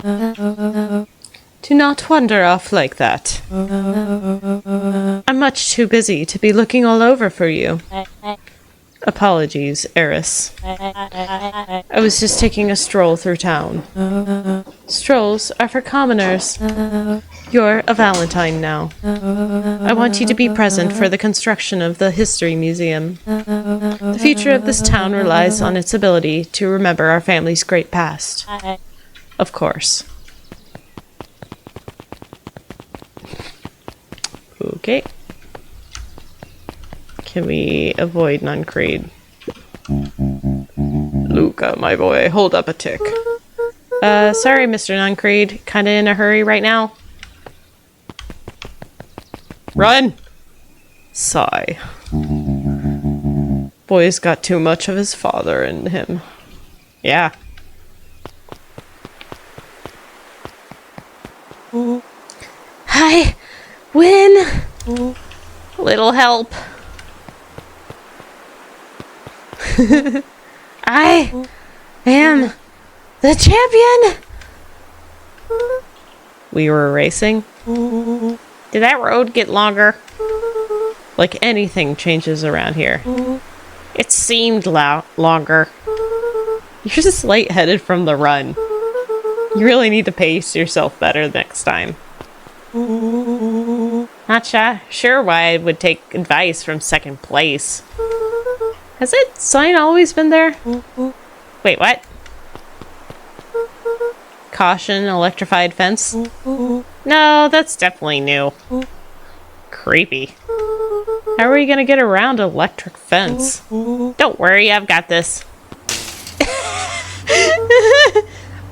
[SPEAKER 1] Do not wander off like that. I'm much too busy to be looking all over for you. Apologies, heiress. I was just taking a stroll through town. Strolls are for commoners. You're a Valentine now. I want you to be present for the construction of the History Museum. The future of this town relies on its ability to remember our family's great past. Of course. Okay. Can we avoid Nuncreed? Luca, my boy, hold up a tick. Sorry, Mr. Nuncreed. Kinda in a hurry right now. Run! Sigh. Boy's got too much of his father in him. Yeah. Hi! Win! Little help. I am the champion! We were racing? Did that road get longer? Like anything changes around here. It seemed longer. You're just lightheaded from the run. You really need to pace yourself better next time. Not sure why I would take advice from second place. Has that sign always been there? Wait, what? Caution, electrified fence? No, that's definitely new. Creepy. How are we gonna get around an electric fence? Don't worry, I've got this.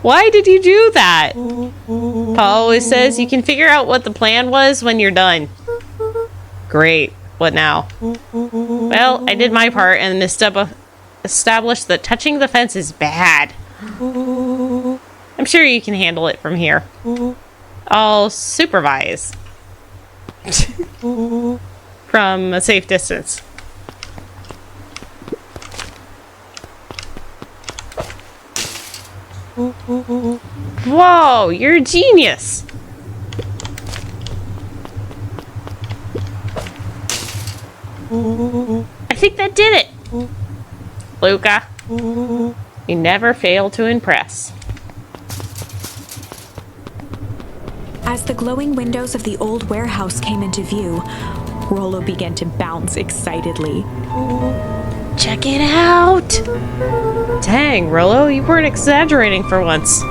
[SPEAKER 1] Why did you do that? Paul always says you can figure out what the plan was when you're done. Great. What now? Well, I did my part and established that touching the fence is bad. I'm sure you can handle it from here. I'll supervise. From a safe distance. Whoa, you're a genius! I think that did it! Luca, you never fail to impress.
[SPEAKER 2] As the glowing windows of the old warehouse came into view, Rollo began to bounce excitedly.
[SPEAKER 1] Check it out! Dang, Rollo, you weren't exaggerating for once.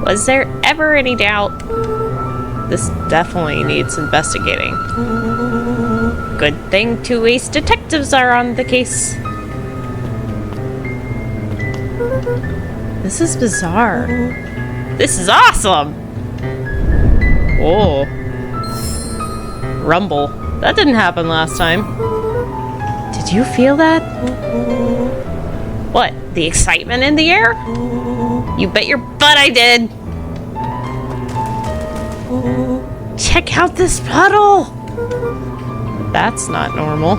[SPEAKER 1] Was there ever any doubt? This definitely needs investigating. Good thing two ace detectives are on the case. This is bizarre. This is awesome! Oh. Rumble. That didn't happen last time. Did you feel that? What? The excitement in the air? You bet your butt I did! Check out this puddle! That's not normal.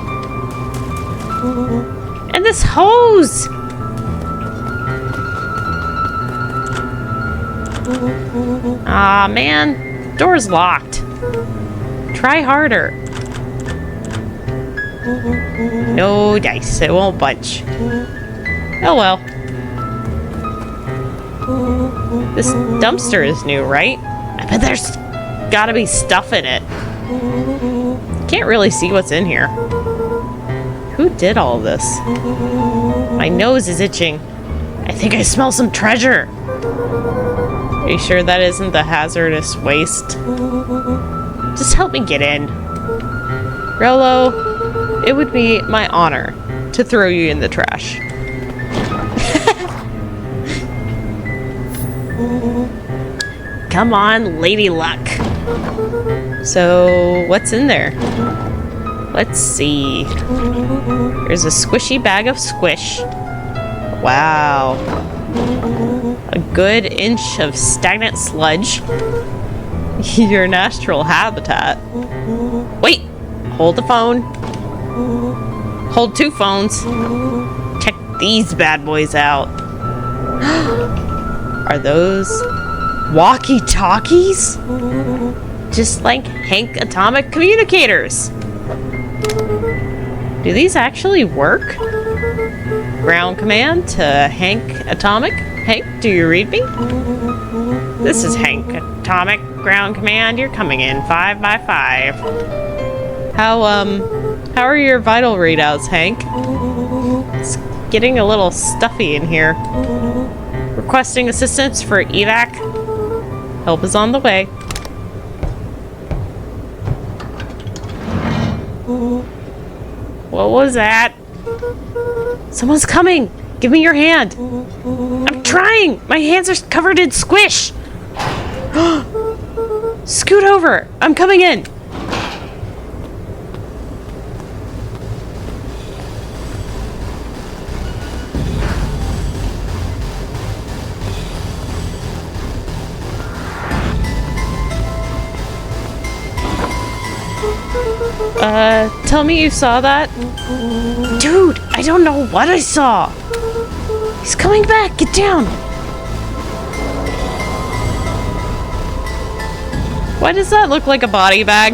[SPEAKER 1] And this hose! Aw, man. Door's locked. Try harder. No dice. It won't budge. Oh well. This dumpster is new, right? I bet there's gotta be stuff in it. Can't really see what's in here. Who did all this? My nose is itching. I think I smell some treasure. Are you sure that isn't the hazardous waste? Just help me get in. Rolo, it would be my honor to throw you in the trash. Come on, Lady Luck. So, what's in there? Let's see. There's a squishy bag of squish. Wow. A good inch of stagnant sludge. Your natural habitat. Wait! Hold the phone. Hold two phones. Check these bad boys out. Are those walkie-talkies? Just like Hank atomic communicators. Do these actually work? Ground command to Hank atomic. Hank, do you read me? This is Hank atomic ground command. You're coming in 5 by 5. How are your vital readouts, Hank? It's getting a little stuffy in here. Requesting assistance for evac. Help is on the way. What was that? Someone's coming! Give me your hand! I'm trying! My hands are covered in squish! Scoot over! I'm coming in! Tell me you saw that? Dude, I don't know what I saw. He's coming back. Get down. Why does that look like a body bag?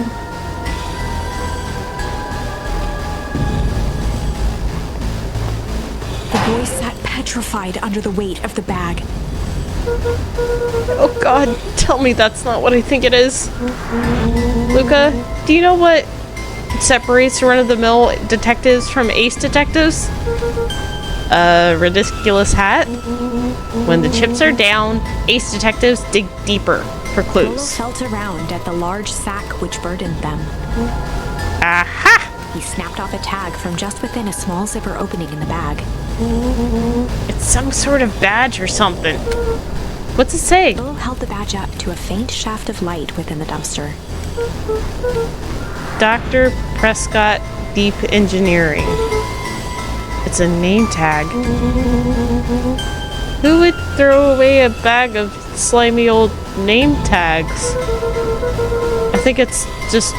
[SPEAKER 2] The boy sat petrified under the weight of the bag.
[SPEAKER 1] Oh god, tell me that's not what I think it is. Luca, do you know what separates run-of-the-mill detectives from ace detectives? A ridiculous hat? When the chips are down, ace detectives dig deeper for clues.
[SPEAKER 2] Rolo felt around at the large sack which burdened them.
[SPEAKER 1] Aha!
[SPEAKER 2] He snapped off a tag from just within a small zipper opening in the bag.
[SPEAKER 1] It's some sort of badge or something. What's it say?
[SPEAKER 2] Rolo held the badge up to a faint shaft of light within the dumpster.
[SPEAKER 1] Dr. Prescott Deep Engineering. It's a name tag. Who would throw away a bag of slimy old name tags? I think it's just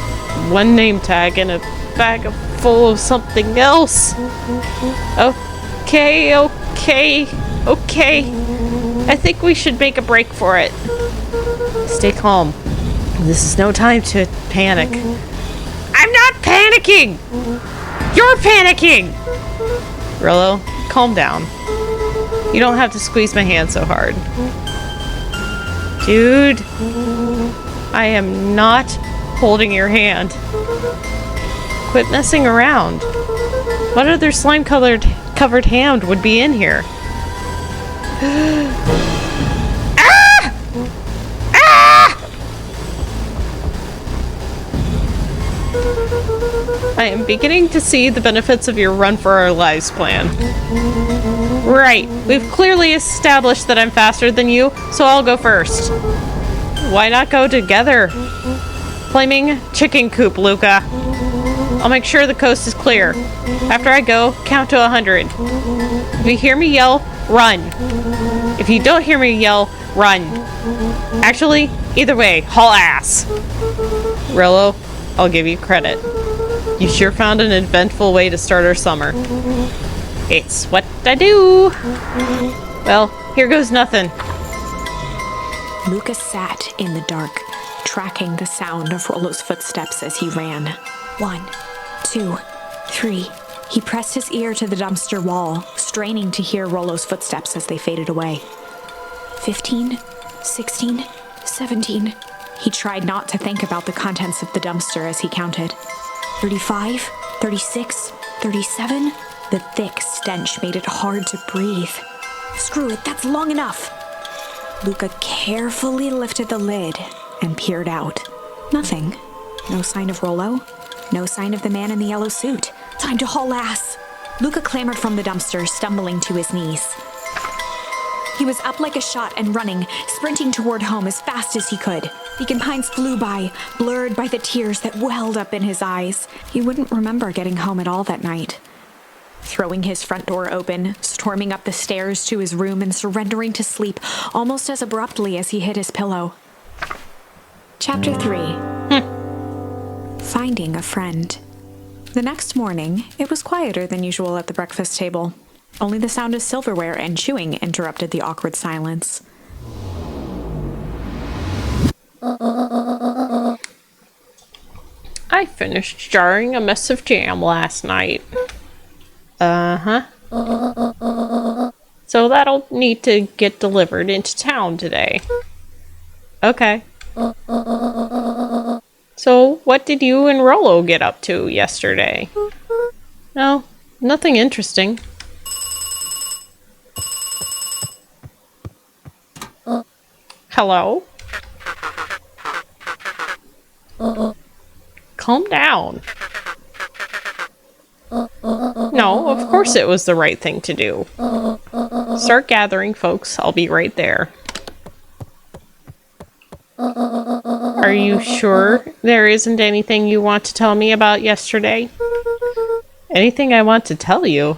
[SPEAKER 1] one name tag in a bag full of something else. Okay. I think we should make a break for it. Stay calm. This is no time to panic. I'm not panicking! You're panicking! Rolo, calm down. You don't have to squeeze my hand so hard. Dude, I am not holding your hand. Quit messing around. What other slime-covered hand would be in here? I am beginning to see the benefits of your run for our lives plan. Right, we've clearly established that I'm faster than you, so I'll go first. Why not go together? Flaming chicken coop, Luca. I'll make sure the coast is clear. After I go, count to 100. If you hear me yell, run. If you don't hear me yell, run. Actually, either way, haul ass. Rolo, I'll give you credit. You sure found an eventful way to start our summer. It's what I do. Well, here goes nothing.
[SPEAKER 2] Lucas sat in the dark, tracking the sound of Rollo's footsteps as he ran. 1, 2, 3. He pressed his ear to the dumpster wall, straining to hear Rollo's footsteps as they faded away. 15, 16, 17. He tried not to think about the contents of the dumpster as he counted. 35, 36, 37. The thick stench made it hard to breathe. Screw it, that's long enough. Luca carefully lifted the lid and peered out. Nothing. No sign of Rollo. No sign of the man in the yellow suit. Time to haul ass. Luca clambered from the dumpster, stumbling to his knees. He was up like a shot and running, sprinting toward home as fast as he could. Beacon Pines flew by, blurred by the tears that welled up in his eyes. He wouldn't remember getting home at all that night. Throwing his front door open, storming up the stairs to his room and surrendering to sleep almost as abruptly as he hit his pillow. Chapter 3. Finding a friend. The next morning, it was quieter than usual at the breakfast table. Only the sound of silverware and chewing interrupted the awkward silence.
[SPEAKER 1] I finished jarring a mess of jam last night. So that'll need to get delivered into town today. Okay. So what did you and Rollo get up to yesterday? No, nothing interesting. Hello? Calm down. No, of course it was the right thing to do. Start gathering, folks. I'll be right there. Are you sure there isn't anything you want to tell me about yesterday? Anything I want to tell you?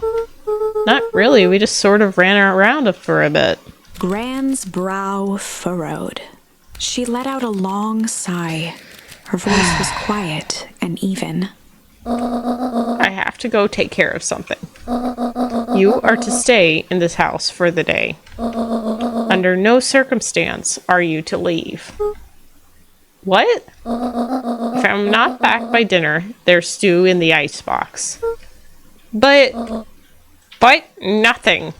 [SPEAKER 1] Not really. We just sort of ran around for a bit.
[SPEAKER 2] Gran's brow furrowed. She let out a long sigh. Her voice was quiet and even.
[SPEAKER 1] I have to go take care of something. You are to stay in this house for the day. Under no circumstance are you to leave. What? If I'm not back by dinner, there's stew in the icebox. But nothing.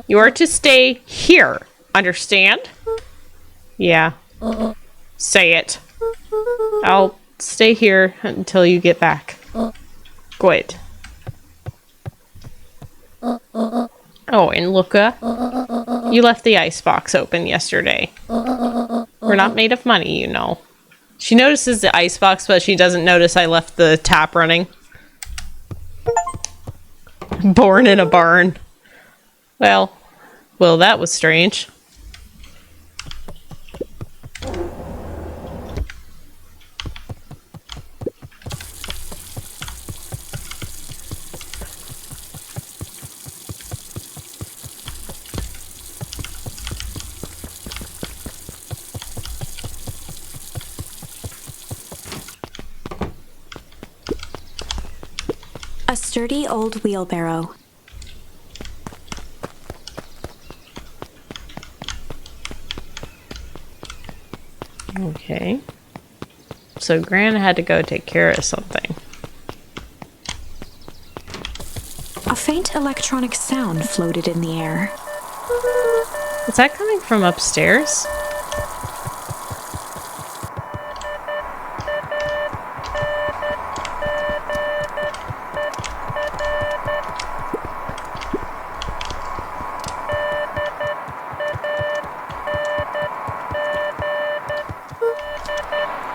[SPEAKER 1] You are to stay here. Understand? Yeah. Say it. I'll stay here until you get back. Good. Oh, and Luca, you left the icebox open yesterday. We're not made of money, you know. She notices the icebox, but she doesn't notice I left the tap running. Born in a barn. Well, that was strange.
[SPEAKER 2] A sturdy old wheelbarrow.
[SPEAKER 1] Okay. So Gran had to go take care of something.
[SPEAKER 2] A faint electronic sound floated in the air.
[SPEAKER 1] Is that coming from upstairs?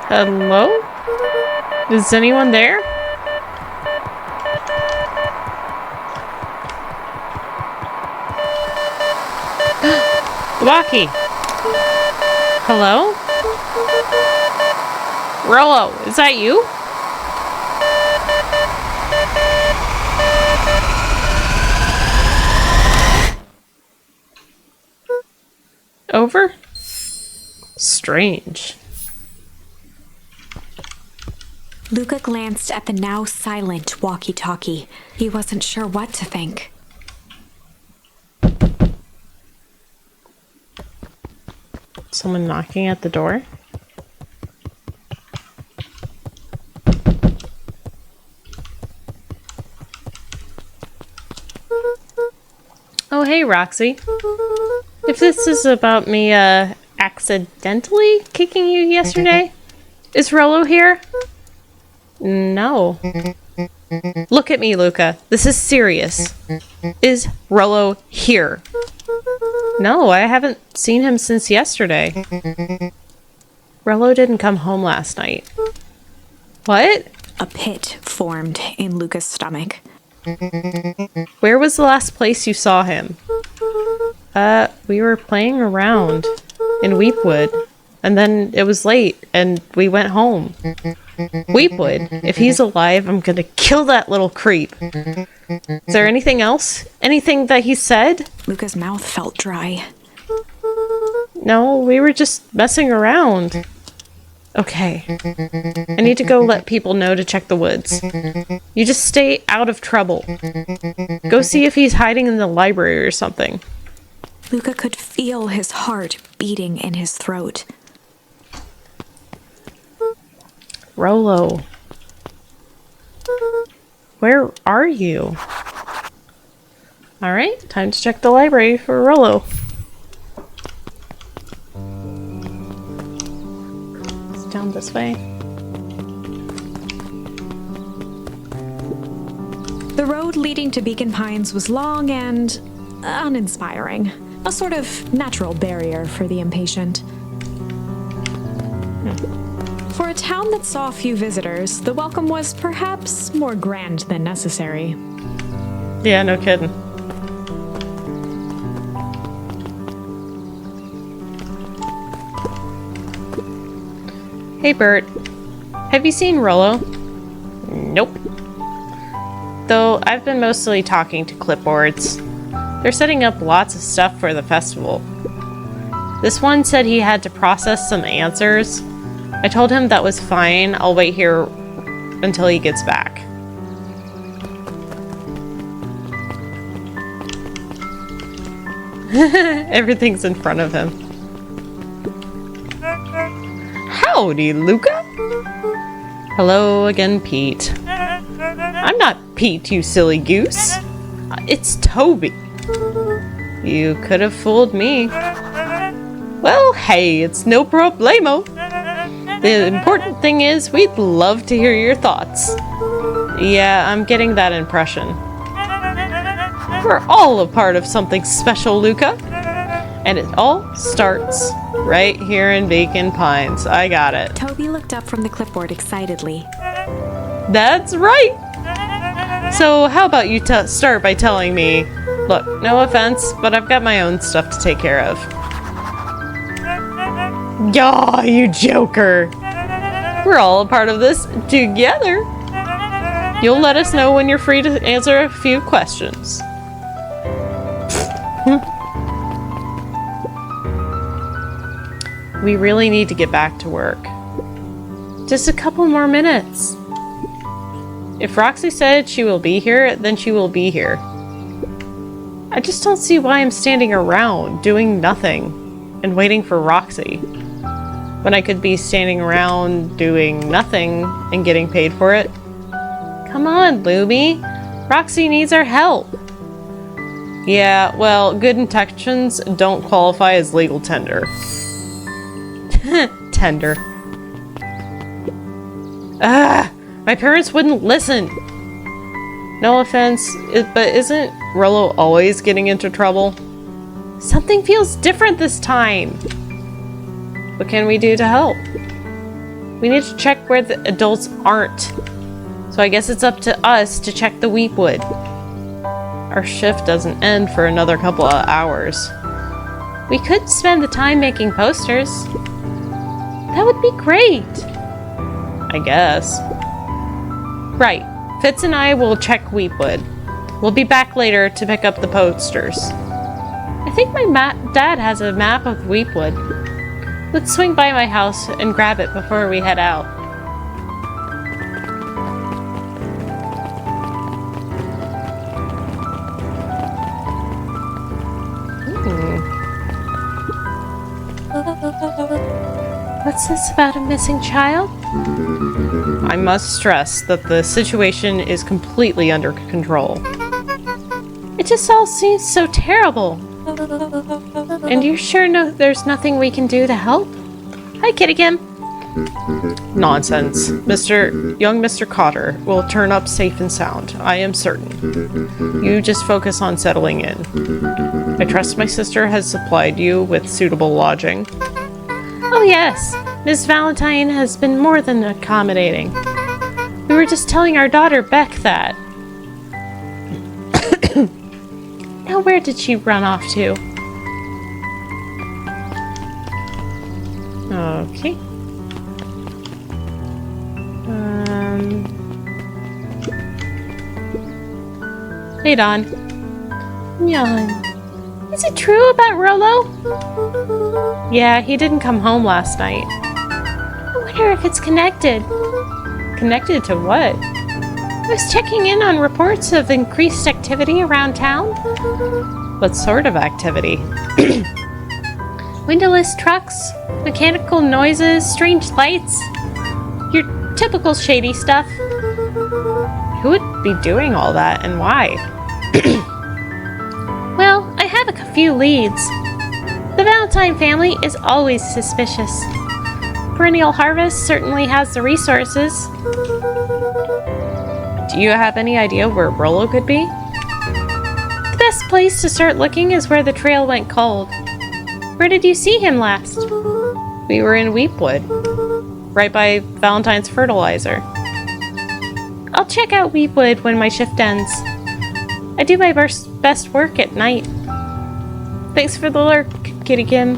[SPEAKER 1] Hello? Is anyone there? Waki! Hello? Rollo, is that you? Over? Strange.
[SPEAKER 2] Luca glanced at the now silent walkie-talkie. He wasn't sure what to think.
[SPEAKER 1] Someone knocking at the door? Oh, hey, Roxy. If this is about me, accidentally kicking you yesterday, is Rollo here? No. Look at me, Luca. This is serious. Is Rollo here? No, I haven't seen him since yesterday. Rollo didn't come home last night. What?
[SPEAKER 2] A pit formed in Luca's stomach.
[SPEAKER 1] Where was the last place you saw him? We were playing around in Weepwood, and then it was late, and we went home. Weepwood, if he's alive, I'm gonna kill that little creep. Is there anything else? Anything that he said?
[SPEAKER 2] Luca's mouth felt dry.
[SPEAKER 1] No, we were just messing around. Okay. I need to go let people know to check the woods. You just stay out of trouble. Go see if he's hiding in the library or something.
[SPEAKER 2] Luca could feel his heart beating in his throat.
[SPEAKER 1] Rollo. Where are you? Alright, time to check the library for Rollo. It's down this way.
[SPEAKER 2] The road leading to Beacon Pines was long and uninspiring. A sort of natural barrier for the impatient. For a town that saw few visitors, the welcome was perhaps more grand than necessary.
[SPEAKER 1] Yeah, no kidding. Hey, Bert. Have you seen Rollo? Nope. Though I've been mostly talking to clipboards. They're setting up lots of stuff for the festival. This one said he had to process some answers. I told him that was fine. I'll wait here until he gets back. Everything's in front of him. Howdy, Luca. Hello again, Pete. I'm not Pete, you silly goose. It's Toby. You could have fooled me. Well, hey, it's no problemo. The important thing is we'd love to hear your thoughts. Yeah, I'm getting that impression. We're all a part of something special, Luca. And it all starts right here in Beacon Pines. I got it.
[SPEAKER 2] Toby looked up from the clipboard excitedly.
[SPEAKER 1] That's right! So how about you start by telling me, look, no offense, but I've got my own stuff to take care of. Yaw, you joker! We're all a part of this together. You'll let us know when you're free to answer a few questions. We really need to get back to work. Just a couple more minutes. If Roxy said she will be here, then she will be here. I just don't see why I'm standing around doing nothing and waiting for Roxy when I could be standing around doing nothing and getting paid for it. Come on, Lumi. Roxy needs our help. Yeah, well, good intentions don't qualify as legal tender. Tender. My parents wouldn't listen. No offense, but isn't Rollo always getting into trouble? Something feels different this time. What can we do to help? We need to check where the adults aren't. So I guess it's up to us to check the Weepwood. Our shift doesn't end for another couple of hours. We could spend the time making posters. That would be great. I guess. Right. Fitz and I will check Weepwood. We'll be back later to pick up the posters. I think my dad has a map of Weepwood. Let's swing by my house and grab it before we head out. What's this about a missing child? I must stress that the situation is completely under control. It just all seems so terrible. And you're sure there's nothing we can do to help? Hi, Kittigan. Nonsense. Young Mr. Cotter will turn up safe and sound, I am certain. You just focus on settling in. I trust my sister has supplied you with suitable lodging. Oh yes, Miss Valentine has been more than accommodating. We were just telling our daughter Beck that. Now where did she run off to? Okay. Hey, Don. Yawn. Is it true about Rollo? Yeah, he didn't come home last night. I wonder if it's connected. Connected to what? I was checking in on reports of increased activity around town. What sort of activity? Windowless trucks, mechanical noises, strange lights. Your typical shady stuff. Who would be doing all that and why? Well, I have a few leads. The Valentine family is always suspicious. Perennial Harvest certainly has the resources. Do you have any idea where Rollo could be? The best place to start looking is where the trail went cold. Where did you see him last? We were in Weepwood, right by Valentine's fertilizer. I'll check out Weepwood when my shift ends. I do my best work at night. Thanks for the lurk, Kitty Kim.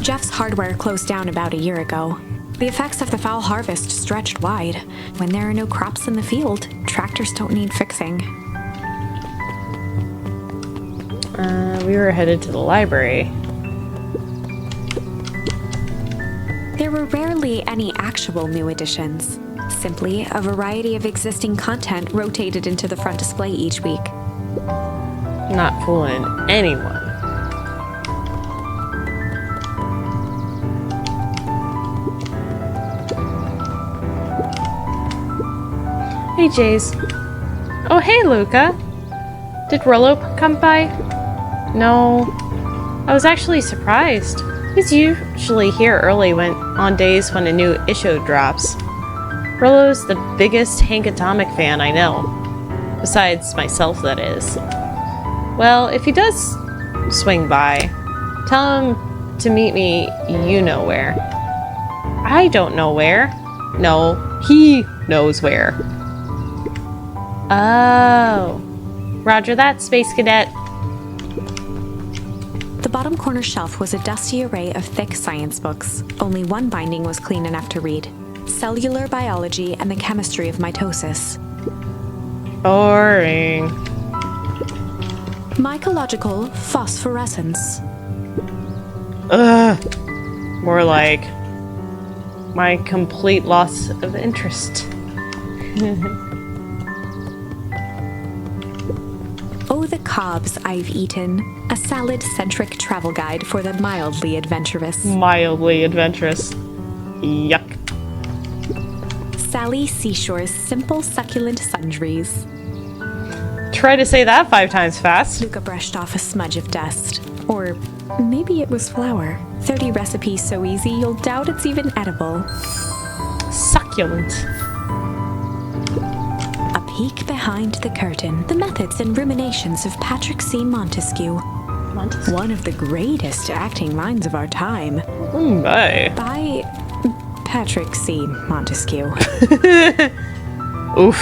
[SPEAKER 2] Jeff's hardware closed down about a year ago. The effects of the foul harvest stretched wide. When there are no crops in the field, tractors don't need fixing.
[SPEAKER 1] We were headed to the library.
[SPEAKER 2] There were rarely any actual new additions. Simply a variety of existing content rotated into the front display each week.
[SPEAKER 1] Not fooling anyone. Hey, Jays. Oh, hey, Luca. Did Rollo come by? No. I was actually surprised. He's usually here early on days when a new issue drops. Rollo's the biggest Hank Atomic fan I know. Besides myself, that is. Well, if he does swing by, tell him to meet me you know where. I don't know where. No, he knows where. Oh. Roger that, Space Cadet.
[SPEAKER 2] The bottom corner shelf was a dusty array of thick science books. Only one binding was clean enough to read. Cellular Biology and the Chemistry of Mitosis.
[SPEAKER 1] Boring.
[SPEAKER 2] Mycological Phosphorescence.
[SPEAKER 1] Ugh. More like my complete loss of interest.
[SPEAKER 2] Oh, the cobs I've eaten. A salad-centric travel guide for the mildly adventurous.
[SPEAKER 1] Mildly adventurous. Yuck.
[SPEAKER 2] Sally Seashore's Simple Succulent Sundries.
[SPEAKER 1] Try to say that 5 times fast.
[SPEAKER 2] Luca brushed off a smudge of dust. Or maybe it was flour. 30 recipes so easy you'll doubt it's even edible.
[SPEAKER 1] Succulent.
[SPEAKER 2] A peek behind the curtain. The methods and ruminations of Patrick C. Montesquieu. One of the greatest acting minds of our time.
[SPEAKER 1] Bye.
[SPEAKER 2] By Patrick C. Montesquieu.
[SPEAKER 1] Oof.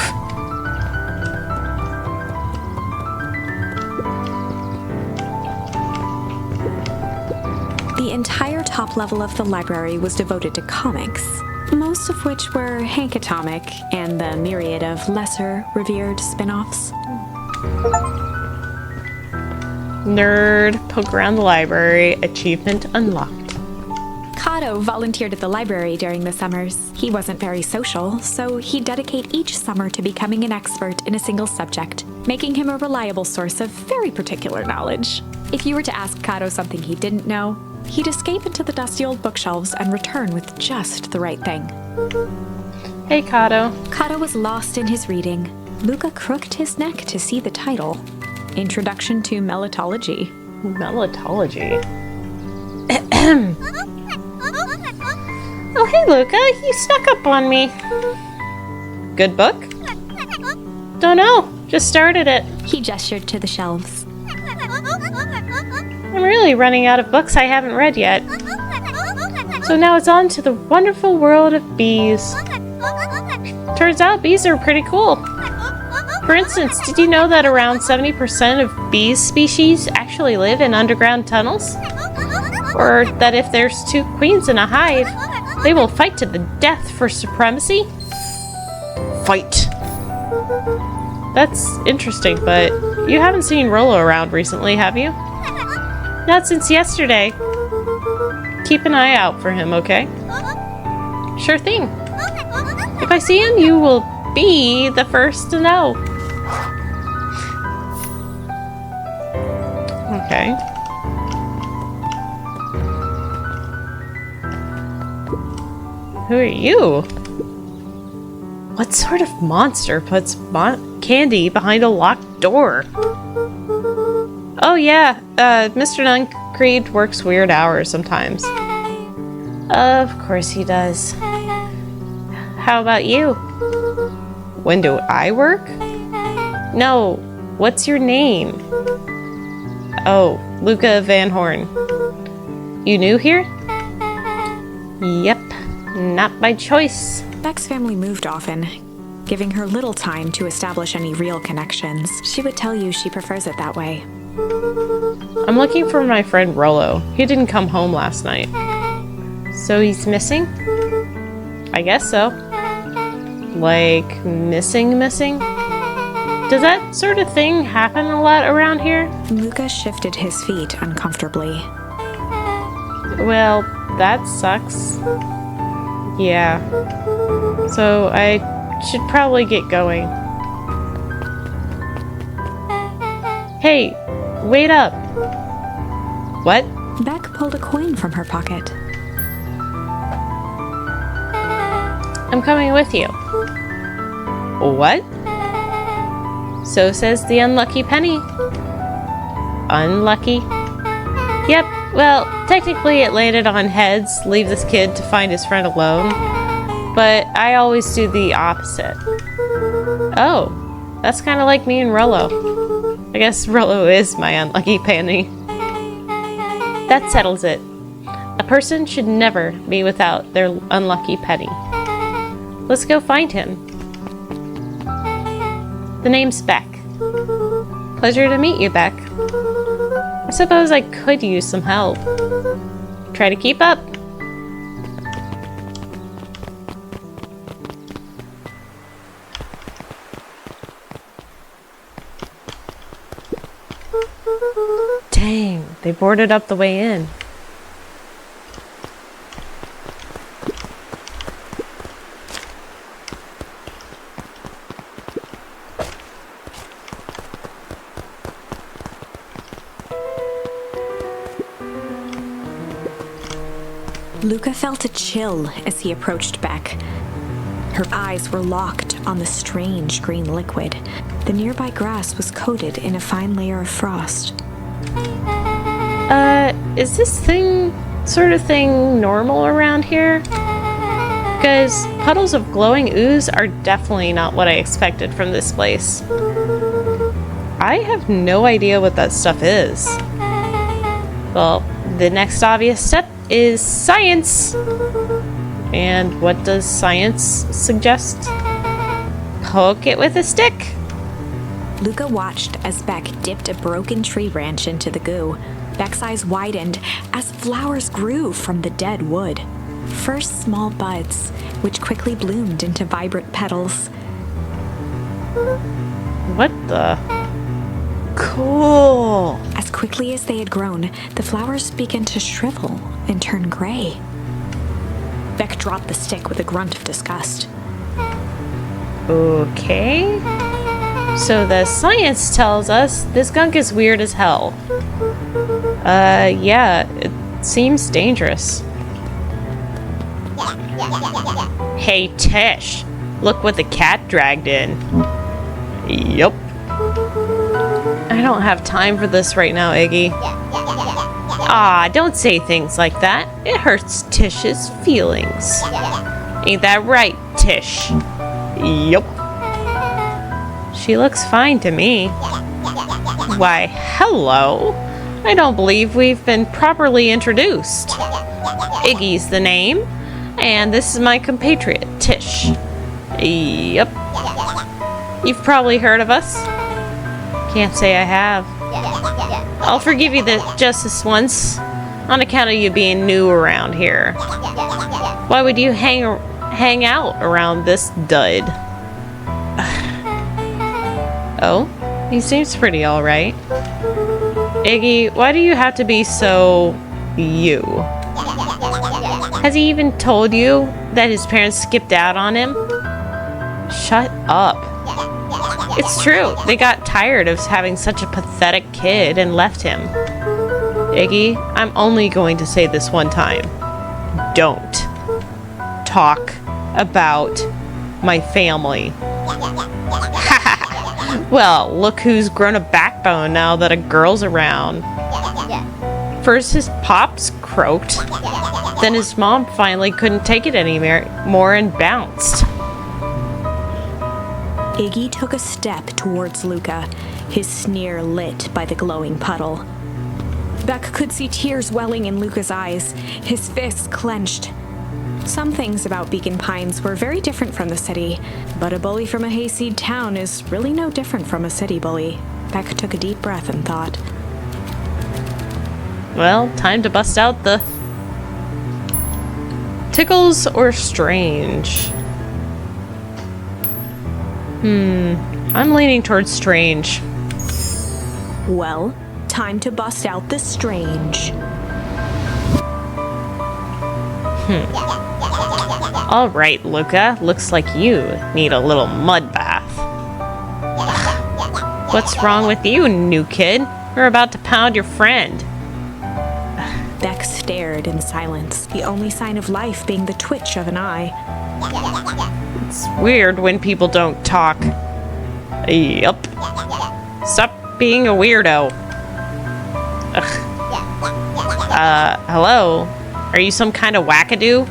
[SPEAKER 2] The entire top level of the library was devoted to comics, most of which were Hank Atomic and the myriad of lesser revered spin-offs.
[SPEAKER 1] Nerd, poke around the library, achievement unlocked.
[SPEAKER 2] Kato volunteered at the library during the summers. He wasn't very social, so he'd dedicate each summer to becoming an expert in a single subject, making him a reliable source of very particular knowledge. If you were to ask Kato something he didn't know, he'd escape into the dusty old bookshelves and return with just the right thing.
[SPEAKER 1] Hey, Kato.
[SPEAKER 2] Kato was lost in his reading. Luca crooked his neck to see the title. Introduction to Melitology.
[SPEAKER 1] Melitology? Oh, hey, Luca. You snuck up on me. Good book? Don't know. Just started it.
[SPEAKER 2] He gestured to the shelves.
[SPEAKER 1] I'm really running out of books I haven't read yet. So now it's on to the wonderful world of bees. Turns out bees are pretty cool. For instance, did you know that around 70% of bee species actually live in underground tunnels? Or that if there's two queens in a hive, they will fight to the death for supremacy? Fight. That's interesting, but you haven't seen Rollo around recently, have you? Not since yesterday. Keep an eye out for him, okay? Sure thing. If I see him, you will be the first to know. Okay. Who are you? What sort of monster puts candy behind a locked door? Oh yeah, Mr. Nuncreed works weird hours sometimes. Of course he does. How about you? When do I work? No, what's your name? Oh, Luca Van Horn. You new here? Yep, not by choice.
[SPEAKER 2] Beck's family moved often, giving her little time to establish any real connections. She would tell you she prefers it that way.
[SPEAKER 1] I'm looking for my friend Rollo. He didn't come home last night. So he's missing? I guess so. Like, missing? Does that sort of thing happen a lot around here?
[SPEAKER 2] Luca shifted his feet uncomfortably.
[SPEAKER 1] Well, that sucks. Yeah. So I should probably get going. Hey, wait up. What?
[SPEAKER 2] Beck pulled a coin from her pocket.
[SPEAKER 1] I'm coming with you. What? So says the unlucky penny. Unlucky? Yep, well, technically it landed on heads, leave this kid to find his friend alone. But I always do the opposite. Oh, that's kind of like me and Rollo. I guess Rollo is my unlucky penny. That settles it. A person should never be without their unlucky penny. Let's go find him. The name's Beck. Pleasure to meet you, Beck. I suppose I could use some help. Try to keep up. Dang, they boarded up the way in.
[SPEAKER 2] Luca felt a chill as he approached Beck. Her eyes were locked on the strange green liquid. The nearby grass was coated in a fine layer of frost.
[SPEAKER 1] Is this sort of thing normal around here? Because puddles of glowing ooze are definitely not what I expected from this place. I have no idea what that stuff is. Well, the next obvious step is science. And what does science suggest? Poke it with a stick.
[SPEAKER 2] Luca watched as Beck dipped a broken tree branch into the goo. Beck's eyes widened as flowers grew from the dead wood. First small buds, which quickly bloomed into vibrant petals.
[SPEAKER 1] What the? Cool.
[SPEAKER 2] As quickly as they had grown, the flowers began to shrivel and turn gray. Beck dropped the stick with a grunt of disgust.
[SPEAKER 1] Okay. So the science tells us this gunk is weird as hell. Yeah, it seems dangerous. Hey, Tish, look what the cat dragged in. Yup. I don't have time for this right now, Iggy. Ah, don't say things like that. It hurts Tish's feelings. Ain't that right, Tish? Yup. She looks fine to me. Why, hello. I don't believe we've been properly introduced. Iggy's the name, and this is my compatriot, Tish. Yup. You've probably heard of us. Can't say I have. I'll forgive you just this once, on account of you being new around here. Why would you hang out around this dud? Oh, he seems pretty alright. Iggy, why do you have to be so you? Has he even told you that his parents skipped out on him? Shut up. It's true, they got tired of having such a pathetic kid and left him. Iggy, I'm only going to say this one time. Don't talk about my family. Well, look who's grown a backbone now that a girl's around. First his pops croaked, then his mom finally couldn't take it anymore and bounced.
[SPEAKER 2] Iggy took a step towards Luca, his sneer lit by the glowing puddle. Beck could see tears welling in Luca's eyes, his fists clenched. Some things about Beacon Pines were very different from the city, but a bully from a hayseed town is really no different from a city bully. Beck took a deep breath and thought.
[SPEAKER 1] Well, time to bust out the tickles or strange. I'm leaning towards strange.
[SPEAKER 2] Well, time to bust out the strange.
[SPEAKER 1] All right, Luca. Looks like you need a little mud bath. What's wrong with you, new kid? We're about to pound your friend.
[SPEAKER 2] Beck stared in silence, the only sign of life being the twitch of an eye.
[SPEAKER 1] It's weird when people don't talk. Yup. Stop being a weirdo. Hello? Are you some kind of wackadoo?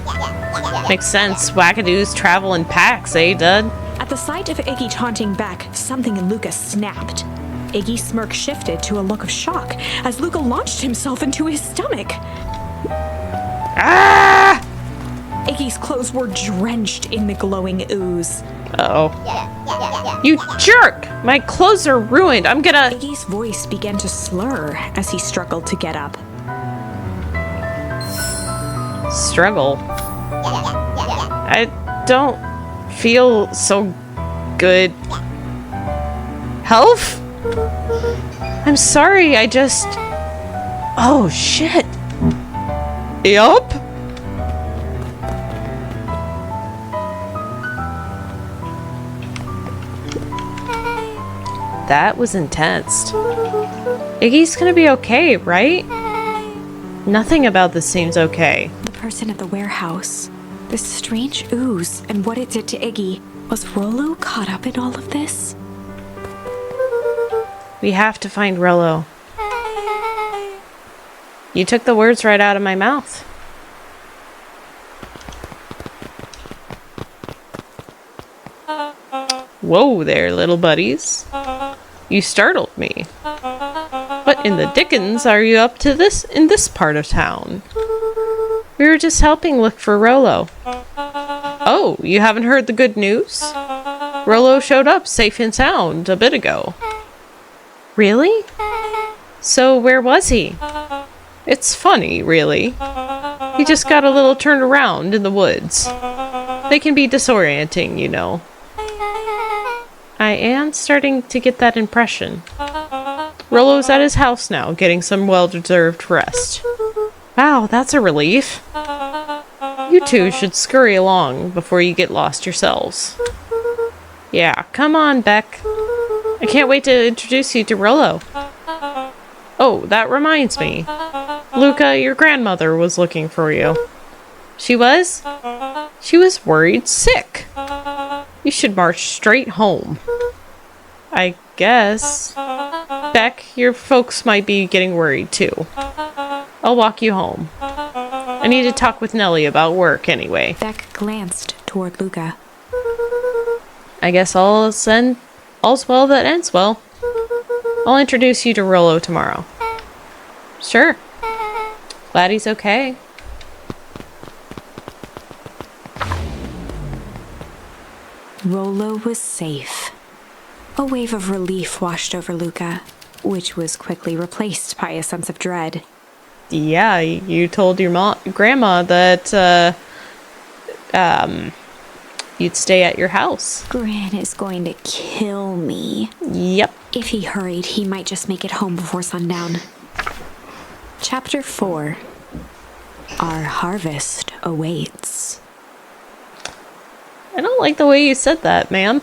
[SPEAKER 1] Makes sense. Wackadoos travel in packs, eh, Dud?
[SPEAKER 2] At the sight of Iggy taunting Beck, something in Luca snapped. Iggy's smirk shifted to a look of shock as Luca launched himself into his stomach.
[SPEAKER 1] Ah!
[SPEAKER 2] Iggy's clothes were drenched in the glowing ooze.
[SPEAKER 1] Uh-oh. You jerk! My clothes are ruined. I'm gonna...
[SPEAKER 2] Iggy's voice began to slur as he struggled to get up.
[SPEAKER 1] Struggle. I don't feel so good. Health? I'm sorry, I just... Oh, shit. Yup. That was intense. Iggy's gonna be okay, right? Nothing about this seems okay.
[SPEAKER 2] The person at the warehouse, this strange ooze, and what it did to Iggy. Was Rollo caught up in all of this?
[SPEAKER 1] We have to find Rollo. You took the words right out of my mouth. Whoa there, little buddies. You startled me. What in the dickens are you up to in this part of town? We were just helping look for Rollo. Oh, you haven't heard the good news? Rollo showed up safe and sound a bit ago. Really? So where was he? It's funny, really. He just got a little turned around in the woods. They can be disorienting, you know. I am starting to get that impression. Rollo's at his house now, getting some well-deserved rest. Wow, that's a relief. You two should scurry along before you get lost yourselves. Yeah, come on, Beck. I can't wait to introduce you to Rollo. Oh, that reminds me. Luca, your grandmother was looking for you. She was? She was worried sick. You should march straight home. I guess. Beck, your folks might be getting worried too. I'll walk you home. I need to talk with Nellie about work anyway.
[SPEAKER 2] Beck glanced toward Luca.
[SPEAKER 1] I guess all's well that ends well. I'll introduce you to Rollo tomorrow. Sure. Glad he's okay.
[SPEAKER 2] Rollo was safe. A wave of relief washed over Luca, which was quickly replaced by a sense of dread.
[SPEAKER 1] Yeah, you told your grandma that, you'd stay at your house.
[SPEAKER 2] Gran is going to kill me.
[SPEAKER 1] Yep.
[SPEAKER 2] If he hurried, he might just make it home before sundown. Chapter 4. Our harvest awaits.
[SPEAKER 1] I don't like the way you said that, ma'am.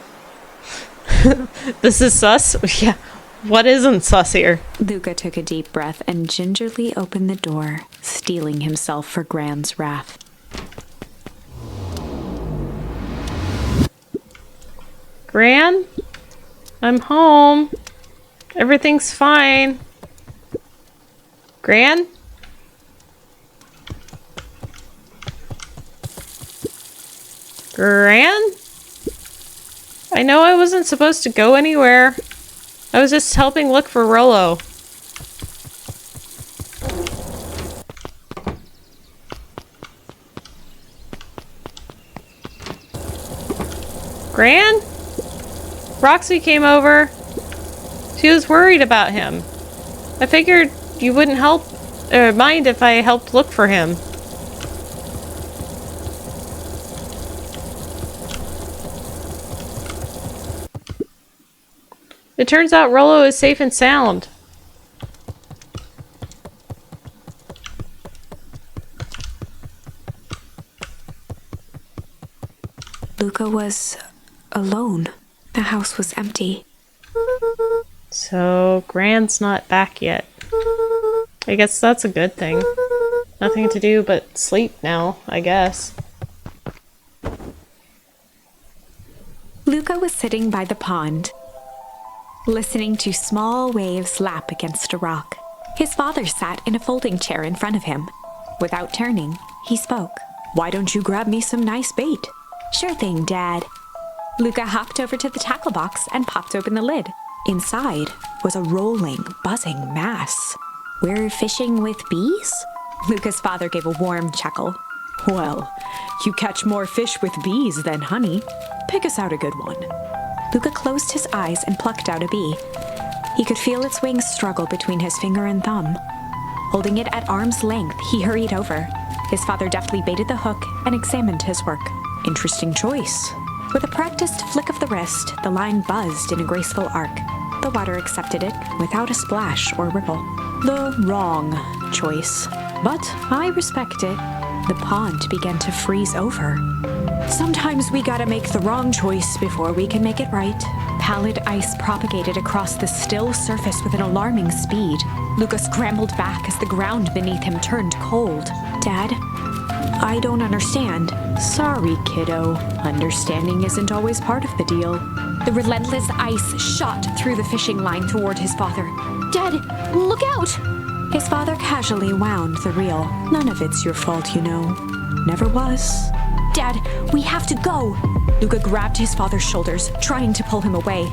[SPEAKER 1] This is sus? Yeah. What isn't sus here?
[SPEAKER 2] Luca took a deep breath and gingerly opened the door, steeling himself for Gran's wrath.
[SPEAKER 1] Gran? I'm home. Everything's fine. Gran? Gran? I know I wasn't supposed to go anywhere. I was just helping look for Rollo. Gran? Roxy came over. She was worried about him. I figured you wouldn't mind if I helped look for him. It turns out Rollo is safe and sound.
[SPEAKER 2] Luca was alone. The house was empty.
[SPEAKER 1] So, Gran's not back yet. I guess that's a good thing. Nothing to do but sleep now, I guess.
[SPEAKER 2] Luca was sitting by the pond, listening to small waves lap against a rock. His father sat in a folding chair in front of him. Without turning, he spoke. "Why don't you grab me some nice bait?" "Sure thing, Dad." Luca hopped over to the tackle box and popped open the lid. Inside was a rolling, buzzing mass. "We're fishing with bees?" Luca's father gave a warm chuckle. "Well, you catch more fish with bees than honey. Pick us out a good one." Luca closed his eyes and plucked out a bee. He could feel its wings struggle between his finger and thumb. Holding it at arm's length, he hurried over. His father deftly baited the hook and examined his work. "Interesting choice." With a practiced flick of the wrist, the line buzzed in a graceful arc. The water accepted it without a splash or ripple. The wrong choice, but I respect it. The pond began to freeze over. "Sometimes we gotta make the wrong choice before we can make it right." Pallid ice propagated across the still surface with an alarming speed. Luca scrambled back as the ground beneath him turned cold. "Dad, I don't understand." "Sorry, kiddo. Understanding isn't always part of the deal." The relentless ice shot through the fishing line toward his father. "Dad, look out!" His father casually wound the reel. "None of it's your fault, you know. Never was." "Dad, we have to go!" Luca grabbed his father's shoulders, trying to pull him away.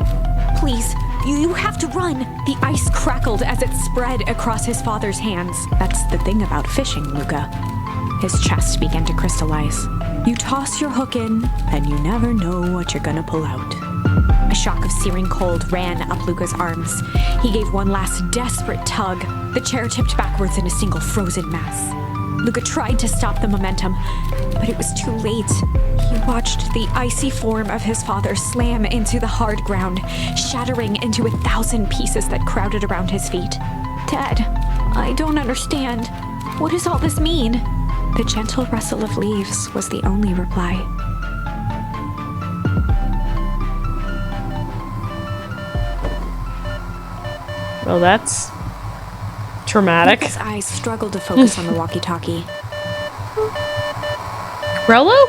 [SPEAKER 2] "Please, you have to run!" The ice crackled as it spread across his father's hands. "That's the thing about fishing, Luca." His chest began to crystallize. "You toss your hook in, and you never know what you're gonna pull out." A shock of searing cold ran up Luca's arms. He gave one last desperate tug. The chair tipped backwards in a single frozen mass. Luca tried to stop the momentum, but it was too late. He watched the icy form of his father slam into the hard ground, shattering into 1,000 pieces that crowded around his feet. "Dad, I don't understand. What does all this mean?" The gentle rustle of leaves was the only reply.
[SPEAKER 1] Well, that's traumatic.
[SPEAKER 2] Luca's eyes struggled to focus on the walkie-talkie.
[SPEAKER 1] Rollo?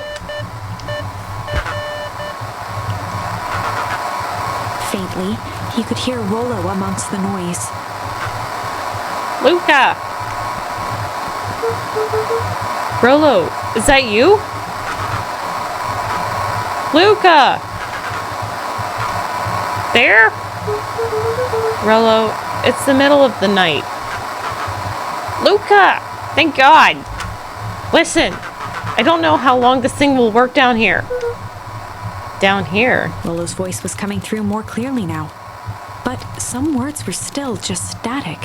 [SPEAKER 2] Faintly, he could hear Rollo amongst the noise.
[SPEAKER 1] Luca! Rollo, is that you? Luca! There? Rollo, it's the middle of the night. Luca! Thank God! Listen, I don't know how long this thing will work down here. Down here?
[SPEAKER 2] Rollo's voice was coming through more clearly now, but some words were still just static.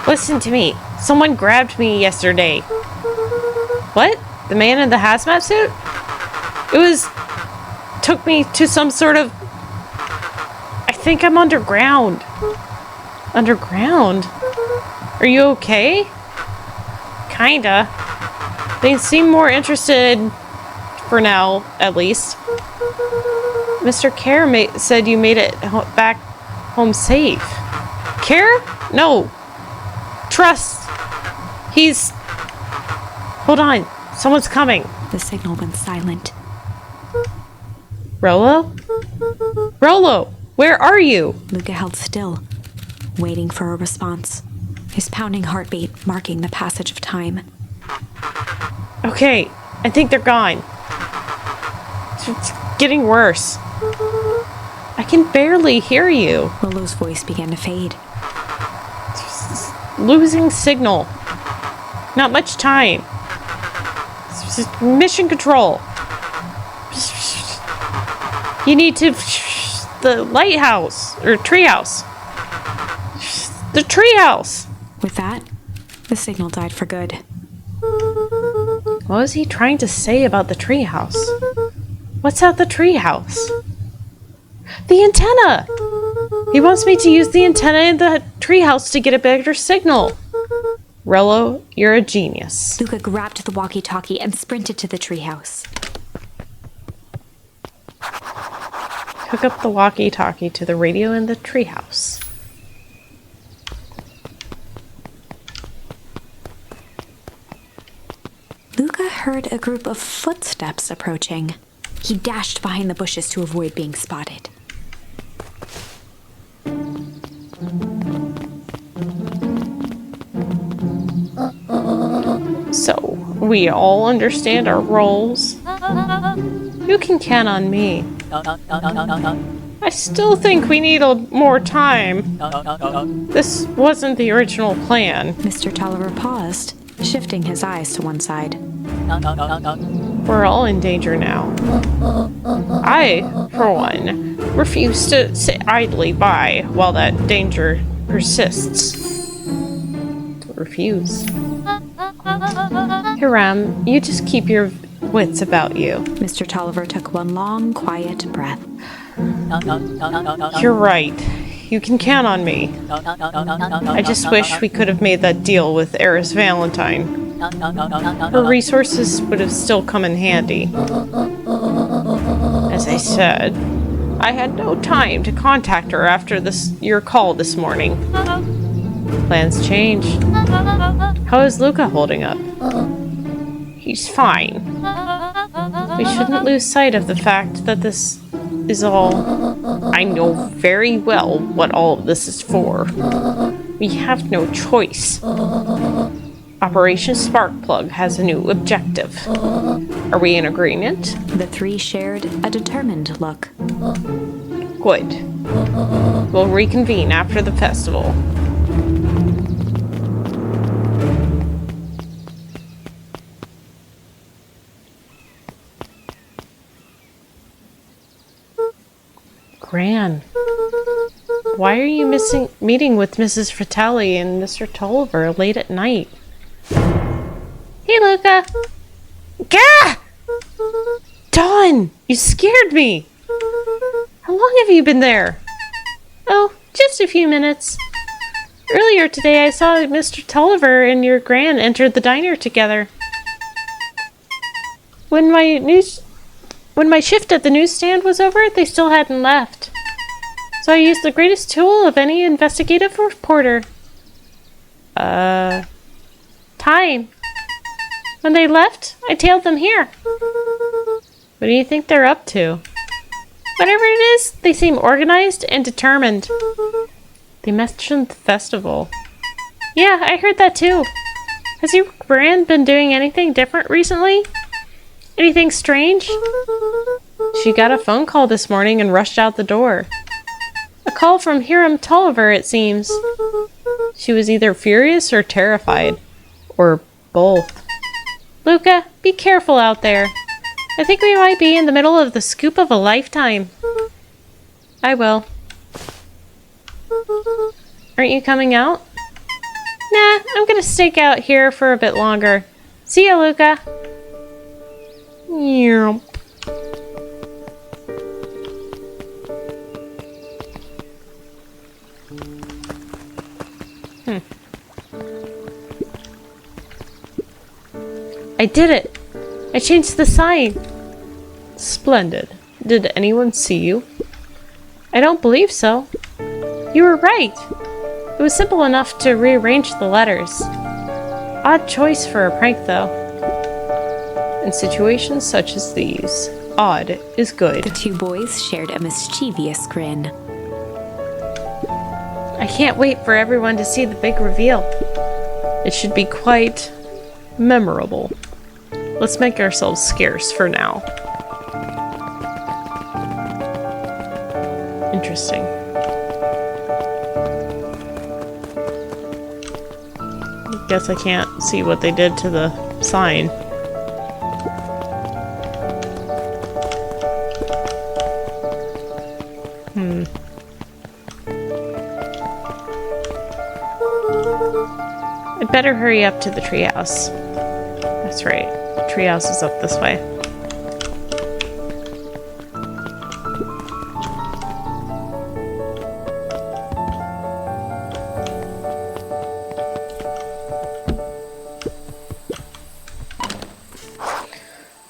[SPEAKER 1] Listen to me. Someone grabbed me yesterday. What? The man in the hazmat suit? Took me to some sort of... I think I'm underground. Underground? Are you okay? Kinda. They seem more interested, for now, at least. Mr. Kerr said you made it back home safe. Kerr? No. Trust. He's... Hold on. Someone's coming.
[SPEAKER 2] The signal went silent.
[SPEAKER 1] Rollo? Rollo, where are you?
[SPEAKER 2] Luca held still, waiting for a response, his pounding heartbeat marking the passage of time.
[SPEAKER 1] Okay, I think they're gone. It's getting worse. I can barely hear you.
[SPEAKER 2] Rollo's voice began to fade.
[SPEAKER 1] Losing signal. Not much time. Mission control. You need to... The lighthouse. Or treehouse. The treehouse.
[SPEAKER 2] With that, the signal died for good.
[SPEAKER 1] What was he trying to say about the treehouse? What's at the treehouse? The antenna! He wants me to use the antenna in the treehouse to get a better signal. Rollo, you're a genius.
[SPEAKER 2] Luca grabbed the walkie-talkie and sprinted to the treehouse.
[SPEAKER 1] Hook up the walkie-talkie to the radio in the treehouse.
[SPEAKER 2] Luca heard a group of footsteps approaching. He dashed behind the bushes to avoid being spotted.
[SPEAKER 1] So, we all understand our roles. You can count on me. I still think we need more time. This wasn't the original plan.
[SPEAKER 2] Mr. Tolliver paused, shifting his eyes to one side.
[SPEAKER 1] We're all in danger now. I, for one, refuse to sit idly by while that danger persists. Refuse. Hiram, you just keep your wits about you.
[SPEAKER 2] Mr. Tolliver took one long, quiet breath.
[SPEAKER 1] You're right. You can count on me. I just wish we could have made that deal with Eris Valentine. Her resources would have still come in handy. As I said, I had no time to contact her after your call this morning. Plans changed. How is Luca holding up? He's fine. We shouldn't lose sight of the fact that this is all... I know very well what all of this is for. We have no choice. Operation Sparkplug has a new objective. Are we in agreement?
[SPEAKER 2] The three shared a determined look.
[SPEAKER 1] Good. We'll reconvene after the festival. Gran, why are you meeting with Mrs. Fratelli and Mr. Tolliver late at night? Hey, Luca! Gah! Dawn, you scared me! How long have you been there? Oh, just a few minutes. Earlier today I saw Mr. Tolliver and your Gran entered the diner together. When my shift at the newsstand was over, they still hadn't left. So I used the greatest tool of any investigative reporter. Time. When they left, I tailed them here. What do you think they're up to? Whatever it is, they seem organized and determined. They mentioned the festival. Yeah, I heard that too. Has your brand been doing anything different recently? Anything strange? She got a phone call this morning and rushed out the door. A call from Hiram Tulliver, it seems. She was either furious or terrified. Or both. Luca, be careful out there. I think we might be in the middle of the scoop of a lifetime. I will. Aren't you coming out? Nah, I'm gonna stake out here for a bit longer. See ya, Luca. Yep. I did it! I changed the sign! Splendid. Did anyone see you? I don't believe so. You were right! It was simple enough to rearrange the letters. Odd choice for a prank, though. In situations such as these, odd is good.
[SPEAKER 2] The two boys shared a mischievous grin.
[SPEAKER 1] I can't wait for everyone to see the big reveal. It should be quite memorable. Let's make ourselves scarce for now. Interesting. Guess I can't see what they did to the sign. I'd better hurry up to the treehouse. That's right. The treehouse is up this way.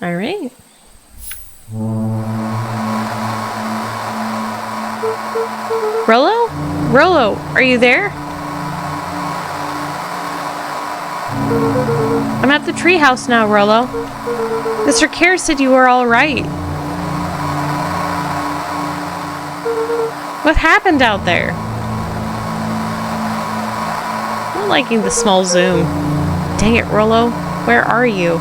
[SPEAKER 1] All right. Rollo? Rollo, are you there? I'm at the treehouse now, Rollo. Mr. Kerr said you were all right. What happened out there? I'm liking the small zoom. Dang it, Rollo. Where are you?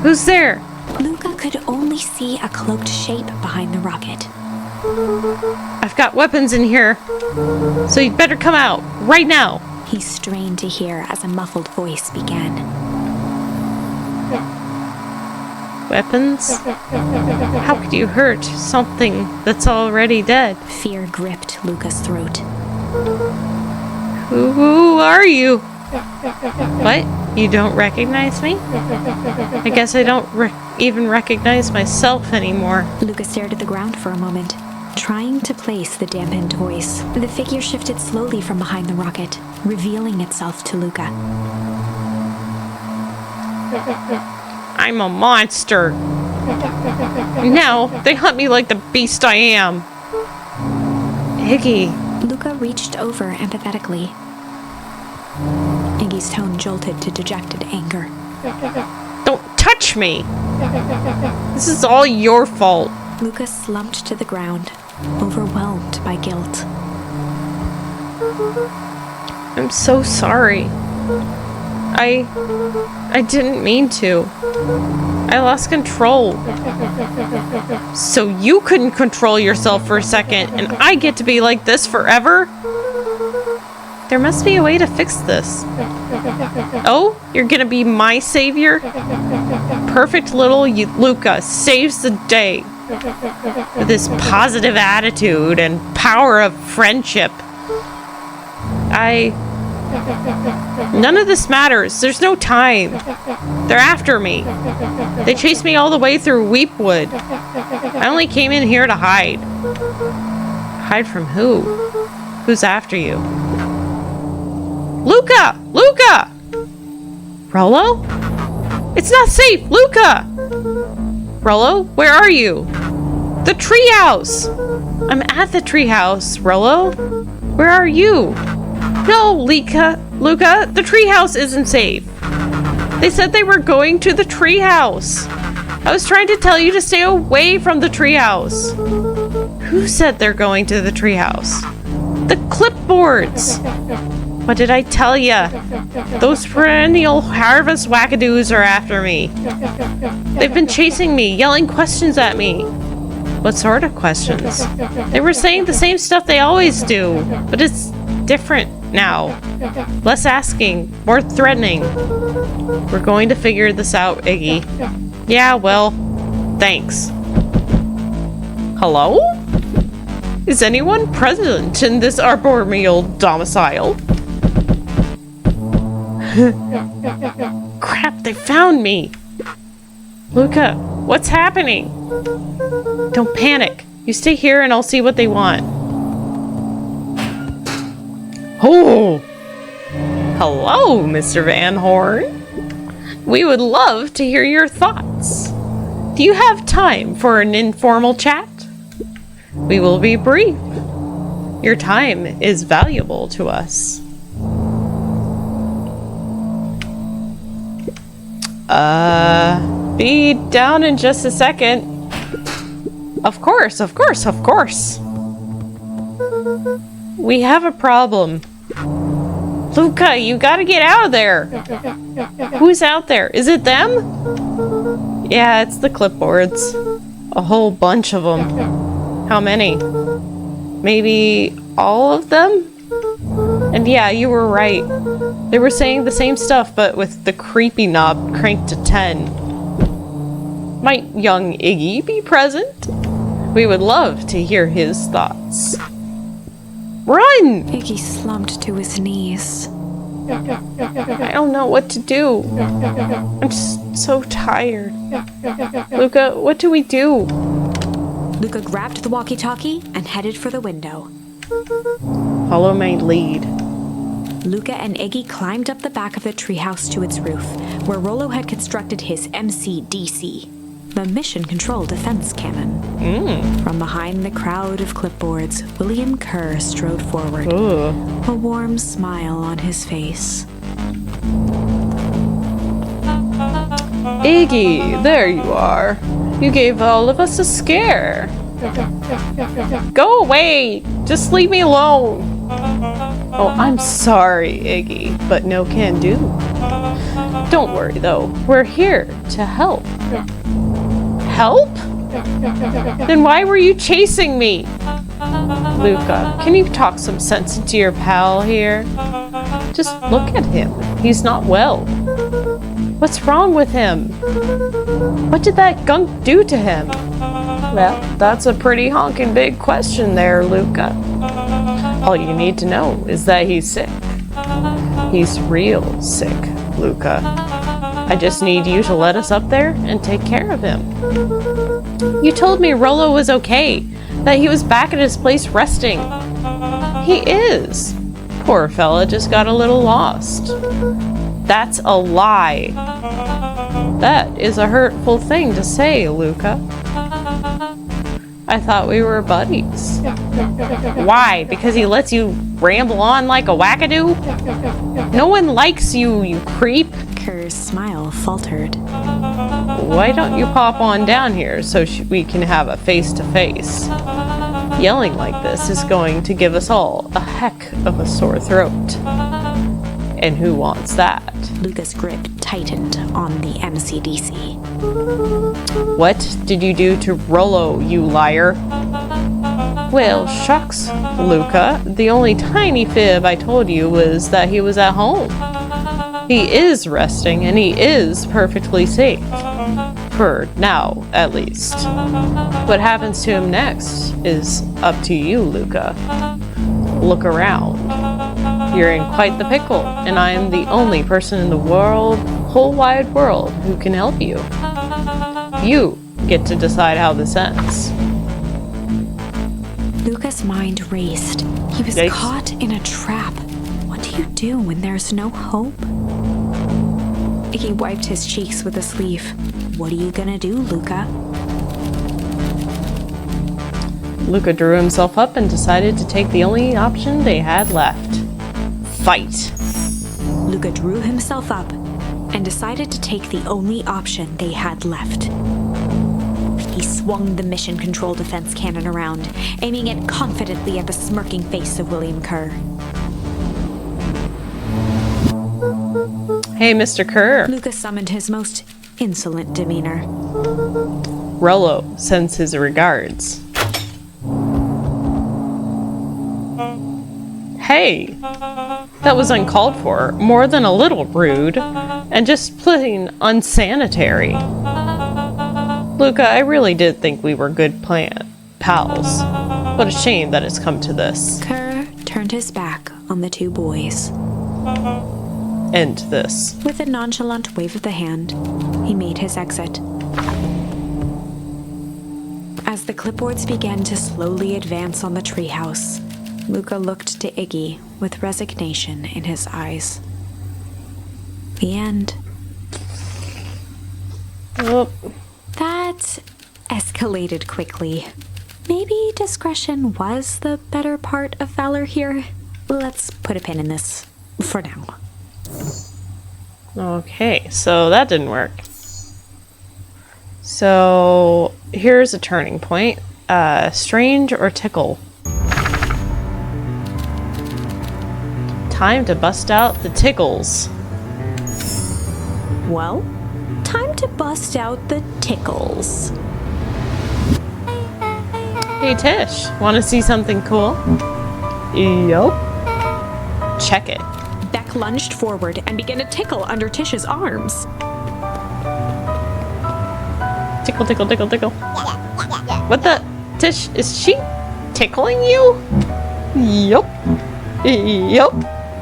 [SPEAKER 1] Who's there?
[SPEAKER 2] Luca could only see a cloaked shape behind the rocket.
[SPEAKER 1] I've got weapons in here, so you'd better come out, right now.
[SPEAKER 2] He strained to hear as a muffled voice began.
[SPEAKER 1] Weapons? How could you hurt something that's already dead?
[SPEAKER 2] Fear gripped Luca's throat.
[SPEAKER 1] Who are you? What? You don't recognize me? I guess I don't even recognize myself anymore.
[SPEAKER 2] Luca stared at the ground for a moment, trying to place the dampened voice. The figure shifted slowly from behind the rocket, revealing itself to Luca.
[SPEAKER 1] I'm a monster. Now they hunt me like the beast I am. Iggy.
[SPEAKER 2] Luca reached over empathetically. Iggy's tone jolted to dejected anger.
[SPEAKER 1] Don't touch me! This is all your fault.
[SPEAKER 2] Luca slumped to the ground, overwhelmed by guilt.
[SPEAKER 1] I'm so sorry. I didn't mean to. I lost control. So you couldn't control yourself for a second, and I get to be like this forever? There must be a way to fix this. Oh, you're gonna be my savior? Perfect little Luca saves the day. With his positive attitude and power of friendship. None of this matters. There's no time. They're after me. They chased me all the way through Weepwood. I only came in here to hide. Hide from who? Who's after you? Luca! Luca! Rollo? It's not safe! Luca! Rollo, where are you? The treehouse! I'm at the treehouse, Rollo. Where are you? No, Luca, the treehouse isn't safe. They said they were going to the treehouse. I was trying to tell you to stay away from the treehouse. Who said they're going to the treehouse? The clipboards! What did I tell ya? Those perennial harvest wackadoos are after me. They've been chasing me, yelling questions at me. What sort of questions? They were saying the same stuff they always do, but it's different now. Less asking, more threatening. We're going to figure this out, Iggy. Yeah, well, thanks. Hello? Is anyone present in this arboreal domicile? Crap, they found me! Luca, what's happening? Don't panic. You stay here and I'll see what they want. Oh! Hello, Mr. Van Horn. We would love to hear your thoughts. Do you have time for an informal chat? We will be brief. Your time is valuable to us. Be down in just a second. Of course. We have a problem. Luca, you gotta get out of there. Who's out there? Is it them? Yeah, it's the clipboards. A whole bunch of them. How many? Maybe all of them? And yeah, you were right. They were saying the same stuff, but with the creepy knob cranked to 10. Might young Iggy be present? We would love to hear his thoughts. Run!
[SPEAKER 2] Iggy slumped to his knees.
[SPEAKER 1] I don't know what to do. I'm just so tired. Luca, what do we do?
[SPEAKER 2] Luca grabbed the walkie-talkie and headed for the window.
[SPEAKER 1] Follow my lead.
[SPEAKER 2] Luca and Iggy climbed up the back of the treehouse to its roof, where Rollo had constructed his MCDC, the Mission Control Defense Cannon. From behind the crowd of clipboards, William Kerr strode forward, a warm smile on his face.
[SPEAKER 1] Iggy, there you are. You gave all of us a scare. Go away! Just leave me alone! Oh, I'm sorry, Iggy, but no can do. Don't worry, though. We're here to help. Help? Then why were you chasing me? Luca, can you talk some sense into your pal here? Just look at him. He's not well. What's wrong with him? What did that gunk do to him? Well, that's a pretty honking big question there, Luca. All you need to know is that he's sick. He's real sick, Luca. I just need you to let us up there and take care of him. You told me Rollo was okay, that he was back at his place resting. He is. Poor fella just got a little lost. That's a lie. That is a hurtful thing to say, Luca. I thought we were buddies. Why? Because he lets you ramble on like a wackadoo? No one likes you, you creep.
[SPEAKER 2] Kerr's smile faltered.
[SPEAKER 1] Why don't you pop on down here so we can have a face-to-face? Yelling like this is going to give us all a heck of a sore throat. And who wants that?
[SPEAKER 2] Luca's grip tightened on the MCDC.
[SPEAKER 1] What did you do to Rollo, you liar? Well, shucks, Luca. The only tiny fib I told you was that he was at home. He is resting, and he is perfectly safe. For now, at least. What happens to him next is up to you, Luca. Look around. You're in quite the pickle, and I am the only person in the whole wide world who can help you. You get to decide how this ends.
[SPEAKER 2] Luca's mind raced. He was
[SPEAKER 1] Yikes.
[SPEAKER 2] caught in a trap. What do you do when there's no hope? He wiped his cheeks with a sleeve. What are you gonna do, Luca?
[SPEAKER 1] Luca drew himself up and decided to take the only option they had left. Fight.
[SPEAKER 2] Luca drew himself up and decided to take the only option they had left. He swung the mission control defense cannon around, aiming it confidently at the smirking face of William Kerr.
[SPEAKER 1] Hey, Mr. Kerr.
[SPEAKER 2] Luca summoned his most insolent demeanor.
[SPEAKER 1] Rollo sends his regards. Hey, that was uncalled for, more than a little rude, and just plain unsanitary. Luca, I really did think we were good pals. What a shame that it's come to this.
[SPEAKER 2] Kerr turned his back on the two boys.
[SPEAKER 1] End this.
[SPEAKER 2] With a nonchalant wave of the hand, he made his exit. As the clipboards began to slowly advance on the treehouse, Luca looked to Iggy with resignation in his eyes. The end.
[SPEAKER 1] Oh,
[SPEAKER 2] That escalated quickly. Maybe discretion was the better part of valor here. Let's put a pin in this for now.
[SPEAKER 1] okay, so that didn't work. So here's a turning point. Strange or tickle? Time to bust out the tickles.
[SPEAKER 2] Well, time to bust out the tickles.
[SPEAKER 1] Hey Tish, want to see something cool? Yup. Check it.
[SPEAKER 2] Beck lunged forward and began to tickle under Tish's arms.
[SPEAKER 1] Tickle, tickle, tickle, tickle. What the? Tish, is she tickling you? Yup. Yup.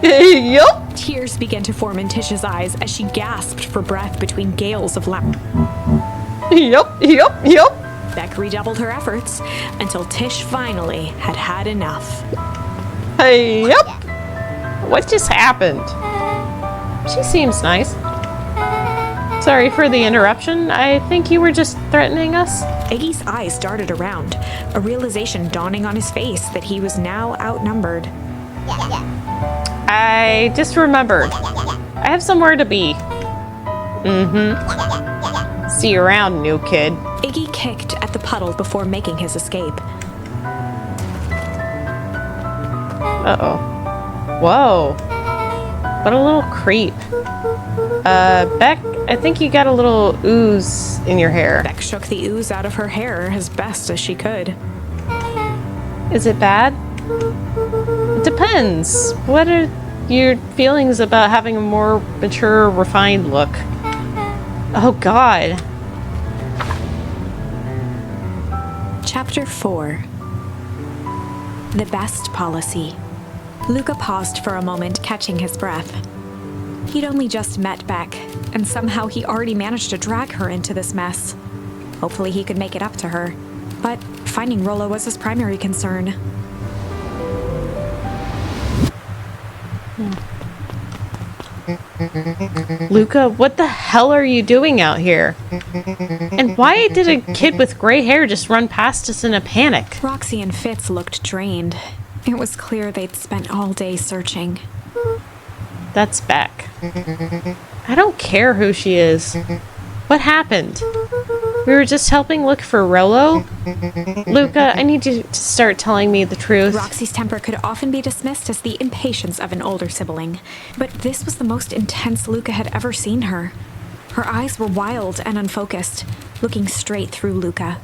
[SPEAKER 1] Yup.
[SPEAKER 2] Tears began to form in Tish's eyes as she gasped for breath between gales of laughter.
[SPEAKER 1] Yup. Yup. Yup.
[SPEAKER 2] Beck redoubled her efforts until Tish finally had had enough.
[SPEAKER 1] Hey, yup. What just happened? She seems nice. Sorry for the interruption. I think you were just threatening us.
[SPEAKER 2] Iggy's eyes darted around, a realization dawning on his face that he was now outnumbered.
[SPEAKER 1] I just remembered. I have somewhere to be. See you around, new kid.
[SPEAKER 2] Iggy kicked at the puddle before making his escape.
[SPEAKER 1] Uh-oh. Whoa. What a little creep. Beck, I think you got a little ooze in your hair.
[SPEAKER 2] Beck shook the ooze out of her hair as best as she could.
[SPEAKER 1] Is it bad? It depends. What are your feelings about having a more mature, refined look? Oh, God.
[SPEAKER 2] Chapter 4. The Best Policy. Luca paused for a moment, catching his breath. He'd only just met Beck, and somehow he already managed to drag her into this mess. Hopefully he could make it up to her, but finding Rollo was his primary concern.
[SPEAKER 1] Luca, what the hell are you doing out here? And why did a kid with gray hair just run past us in a panic?
[SPEAKER 2] Roxy and Fitz looked drained. It was clear they'd spent all day searching.
[SPEAKER 1] That's Beck. I don't care who she is. What happened? We were just helping look for Rollo? Luca, I need you to start telling me the truth.
[SPEAKER 2] Roxy's temper could often be dismissed as the impatience of an older sibling, but this was the most intense Luca had ever seen her. Her eyes were wild and unfocused, looking straight through Luca.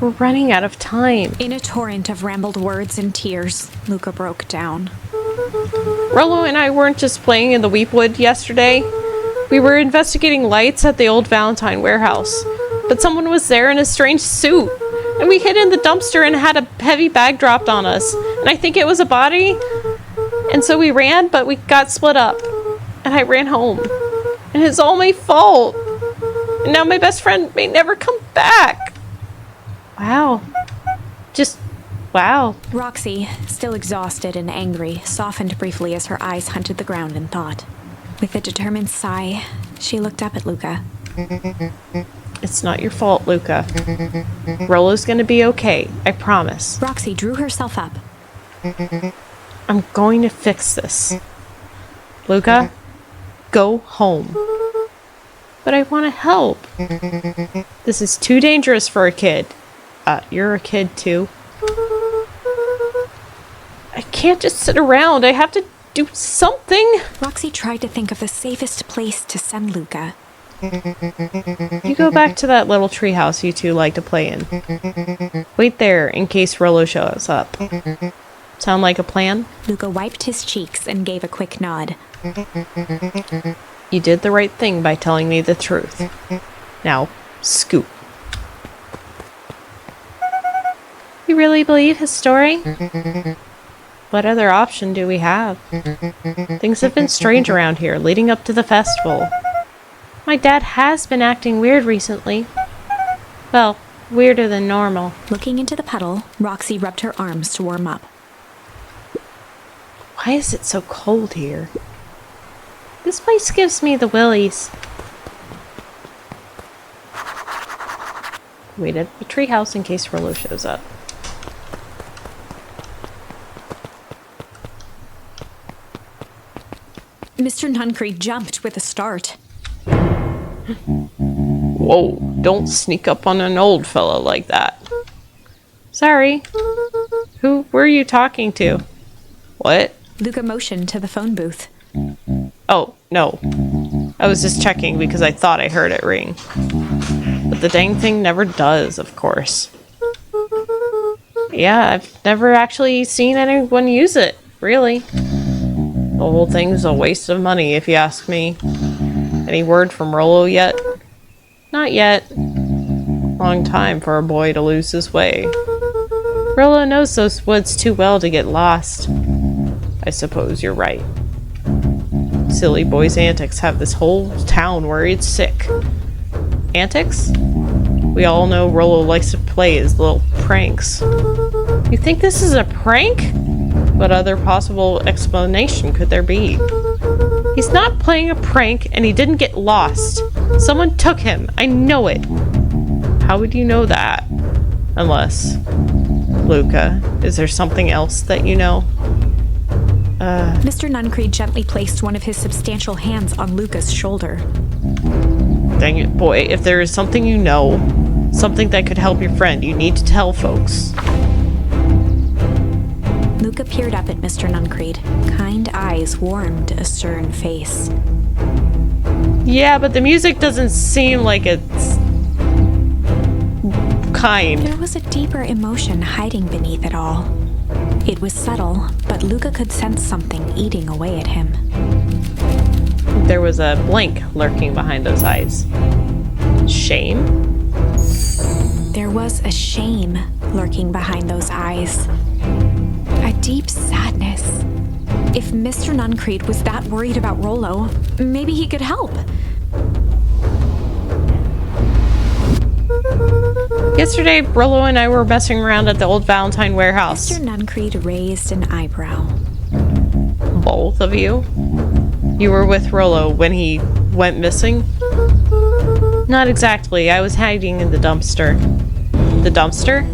[SPEAKER 1] We're running out of time.
[SPEAKER 2] In a torrent of rambled words and tears, Luca broke down.
[SPEAKER 1] Rollo and I weren't just playing in the Weepwood yesterday. We were investigating lights at the old Valentine warehouse, but someone was there in a strange suit, and we hid in the dumpster and had a heavy bag dropped on us, and I think it was a body, and so we ran, but we got split up, and I ran home, and it's all my fault, and now my best friend may never come back. Wow. Just Wow.
[SPEAKER 2] Roxy, still exhausted and angry, softened briefly as her eyes hunted the ground in thought. With a determined sigh, she looked up at Luca.
[SPEAKER 1] It's not your fault, Luca. Rollo's gonna be okay, I promise.
[SPEAKER 2] Roxy drew herself up.
[SPEAKER 1] I'm going to fix this. Luca, go home. But I want to help. This is too dangerous for a kid. You're a kid too. I can't just sit around. I have to do something.
[SPEAKER 2] Roxy tried to think of the safest place to send Luca.
[SPEAKER 1] You go back to that little treehouse you two like to play in. Wait there in case Rollo shows up. Sound like a plan?
[SPEAKER 2] Luca wiped his cheeks and gave a quick nod.
[SPEAKER 1] You did the right thing by telling me the truth. Now, scoot. You really believe his story? What other option do we have? Things have been strange around here leading up to the festival. My dad has been acting weird recently. Well, weirder than normal.
[SPEAKER 2] Looking into the puddle, Roxy rubbed her arms to warm up.
[SPEAKER 1] Why is it so cold here? This place gives me the willies. Wait at the treehouse in case Rollo shows up.
[SPEAKER 2] Mr. Nuncreed jumped with a start.
[SPEAKER 1] Whoa, don't sneak up on an old fella like that. Sorry. Who were you talking to? What?
[SPEAKER 2] Luca motioned to the phone booth.
[SPEAKER 1] Oh, no. I was just checking because I thought I heard it ring. But the dang thing never does, of course. Yeah, I've never actually seen anyone use it, really. The whole thing's a waste of money, if you ask me. Any word from Rollo yet? Not yet. Long time for a boy to lose his way. Rollo knows those woods too well to get lost. I suppose you're right. Silly boy's antics have this whole town worried sick. Antics? We all know Rollo likes to play his little pranks. You think this is a prank? What other possible explanation could there be? He's not playing a prank and he didn't get lost. Someone took him. I know it. How would you know that? Unless... Luca, is there something else that you know?
[SPEAKER 2] Mr. Nuncreed gently placed one of his substantial hands on Luca's shoulder.
[SPEAKER 1] Dang it, boy. If there is something you know, something that could help your friend, you need to tell folks.
[SPEAKER 2] Luca peered up at Mr. Nuncreed. Kind eyes warmed a stern face.
[SPEAKER 1] Yeah, but the music doesn't seem like it's kind.
[SPEAKER 2] There was a deeper emotion hiding beneath it all. It was subtle, but Luca could sense something eating away at him.
[SPEAKER 1] There was a blank lurking behind those eyes. Shame?
[SPEAKER 2] There was a shame lurking behind those eyes. A deep sadness. If Mr. Nuncreed was that worried about Rollo, maybe he could help.
[SPEAKER 1] Yesterday, Rollo and I were messing around at the old Valentine warehouse.
[SPEAKER 2] Mr. Nuncreed raised an eyebrow.
[SPEAKER 1] Both of you? You were with Rollo when he went missing? Not exactly. I was hiding in the dumpster. The dumpster?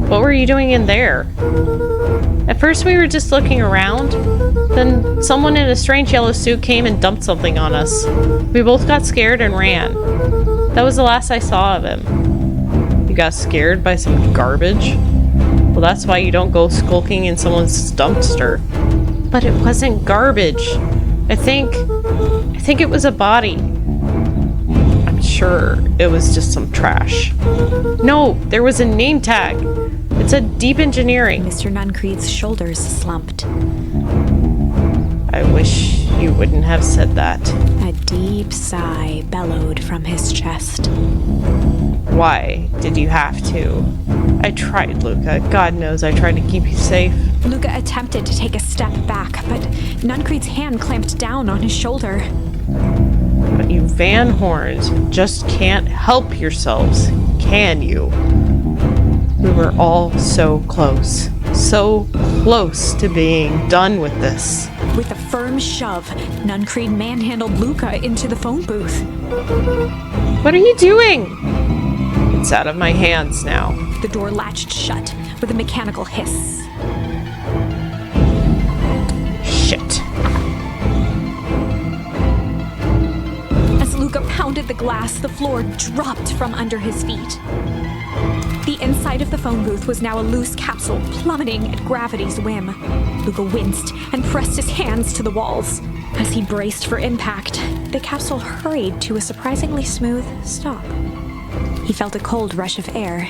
[SPEAKER 1] What were you doing in there? At first we were just looking around. Then someone in a strange yellow suit came and dumped something on us. We both got scared and ran. That was the last I saw of him. You got scared by some garbage? Well, that's why you don't go skulking in someone's dumpster. But it wasn't garbage. I think it was a body. I'm sure it was just some trash. No, there was a name tag. It said Deep Engineering.
[SPEAKER 2] Mr. Nuncreed's shoulders slumped.
[SPEAKER 1] I wish you wouldn't have said that.
[SPEAKER 2] A deep sigh bellowed from his chest.
[SPEAKER 1] Why did you have to? I tried, Luca. God knows I tried to keep you safe.
[SPEAKER 2] Luca attempted to take a step back, but Nuncreed's hand clamped down on his shoulder.
[SPEAKER 1] But you Van Horns just can't help yourselves, can you? We were all so close. So close to being done with this.
[SPEAKER 2] With a firm shove, Nuncreed manhandled Luca into the phone booth.
[SPEAKER 1] What are you doing? It's out of my hands now.
[SPEAKER 2] The door latched shut with a mechanical hiss.
[SPEAKER 1] Shit.
[SPEAKER 2] As Luca pounded the glass, the floor dropped from under his feet. The inside of the phone booth was now a loose capsule plummeting at gravity's whim. Luca winced and pressed his hands to the walls. As he braced for impact, the capsule hurried to a surprisingly smooth stop. He felt a cold rush of air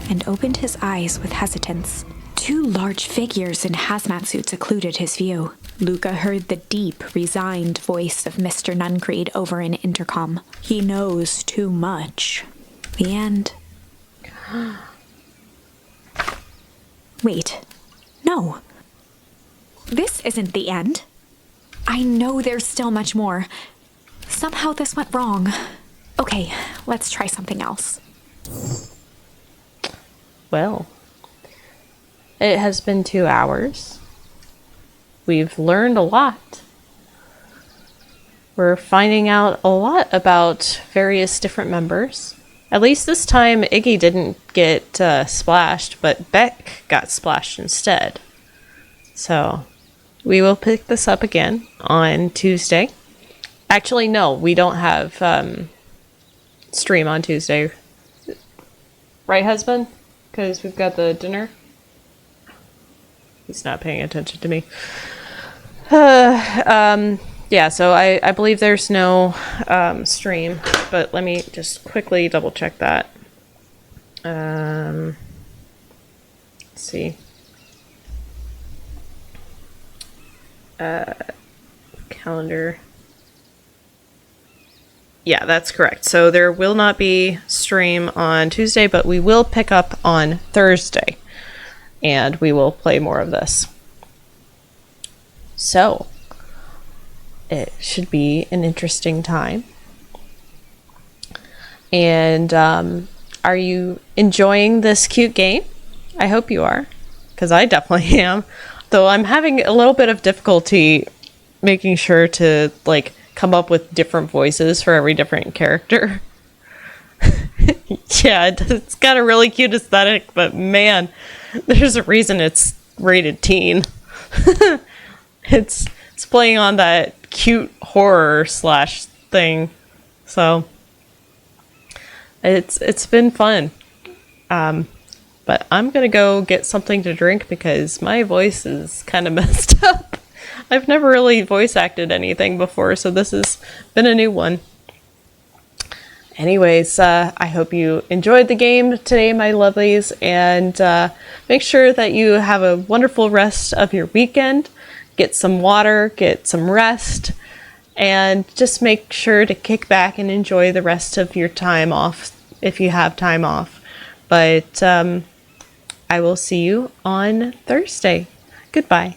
[SPEAKER 2] and opened his eyes with hesitance. Two large figures in hazmat suits occluded his view. Luca heard the deep, resigned voice of Mr. Nuncreed over an intercom. He knows too much. The end. Wait. No. This isn't the end. I know there's still much more. Somehow this went wrong. Okay, let's try something else.
[SPEAKER 1] Well, it has been 2 hours. We've learned a lot. We're finding out a lot about various different members. At least this time, Iggy didn't get splashed, but Beck got splashed instead. So, we will pick this up again on Tuesday. Actually, no, we don't have stream on Tuesday. Right, husband? Because we've got the dinner. He's not paying attention to me. Yeah, so I believe there's no stream, but let me just quickly double check that. Let's see. Calendar. Yeah, that's correct. So there will not be stream on Tuesday, but we will pick up on Thursday, and we will play more of this. So it should be an interesting time. And are you enjoying this cute game? I hope you are, because I definitely am. Though I'm having a little bit of difficulty making sure to like come up with different voices for every different character. Yeah, it's got a really cute aesthetic, but man, there's a reason it's rated teen. It's playing on that cute horror slash thing, so it's been fun. But I'm gonna go get something to drink because my voice is kind of messed up. I've never really voice acted anything before, so this has been a new one. Anyways, I hope you enjoyed the game today, my lovelies, and make sure that you have a wonderful rest of your weekend. Get some water, get some rest, and just make sure to kick back and enjoy the rest of your time off if you have time off. But I will see you on Thursday. Goodbye.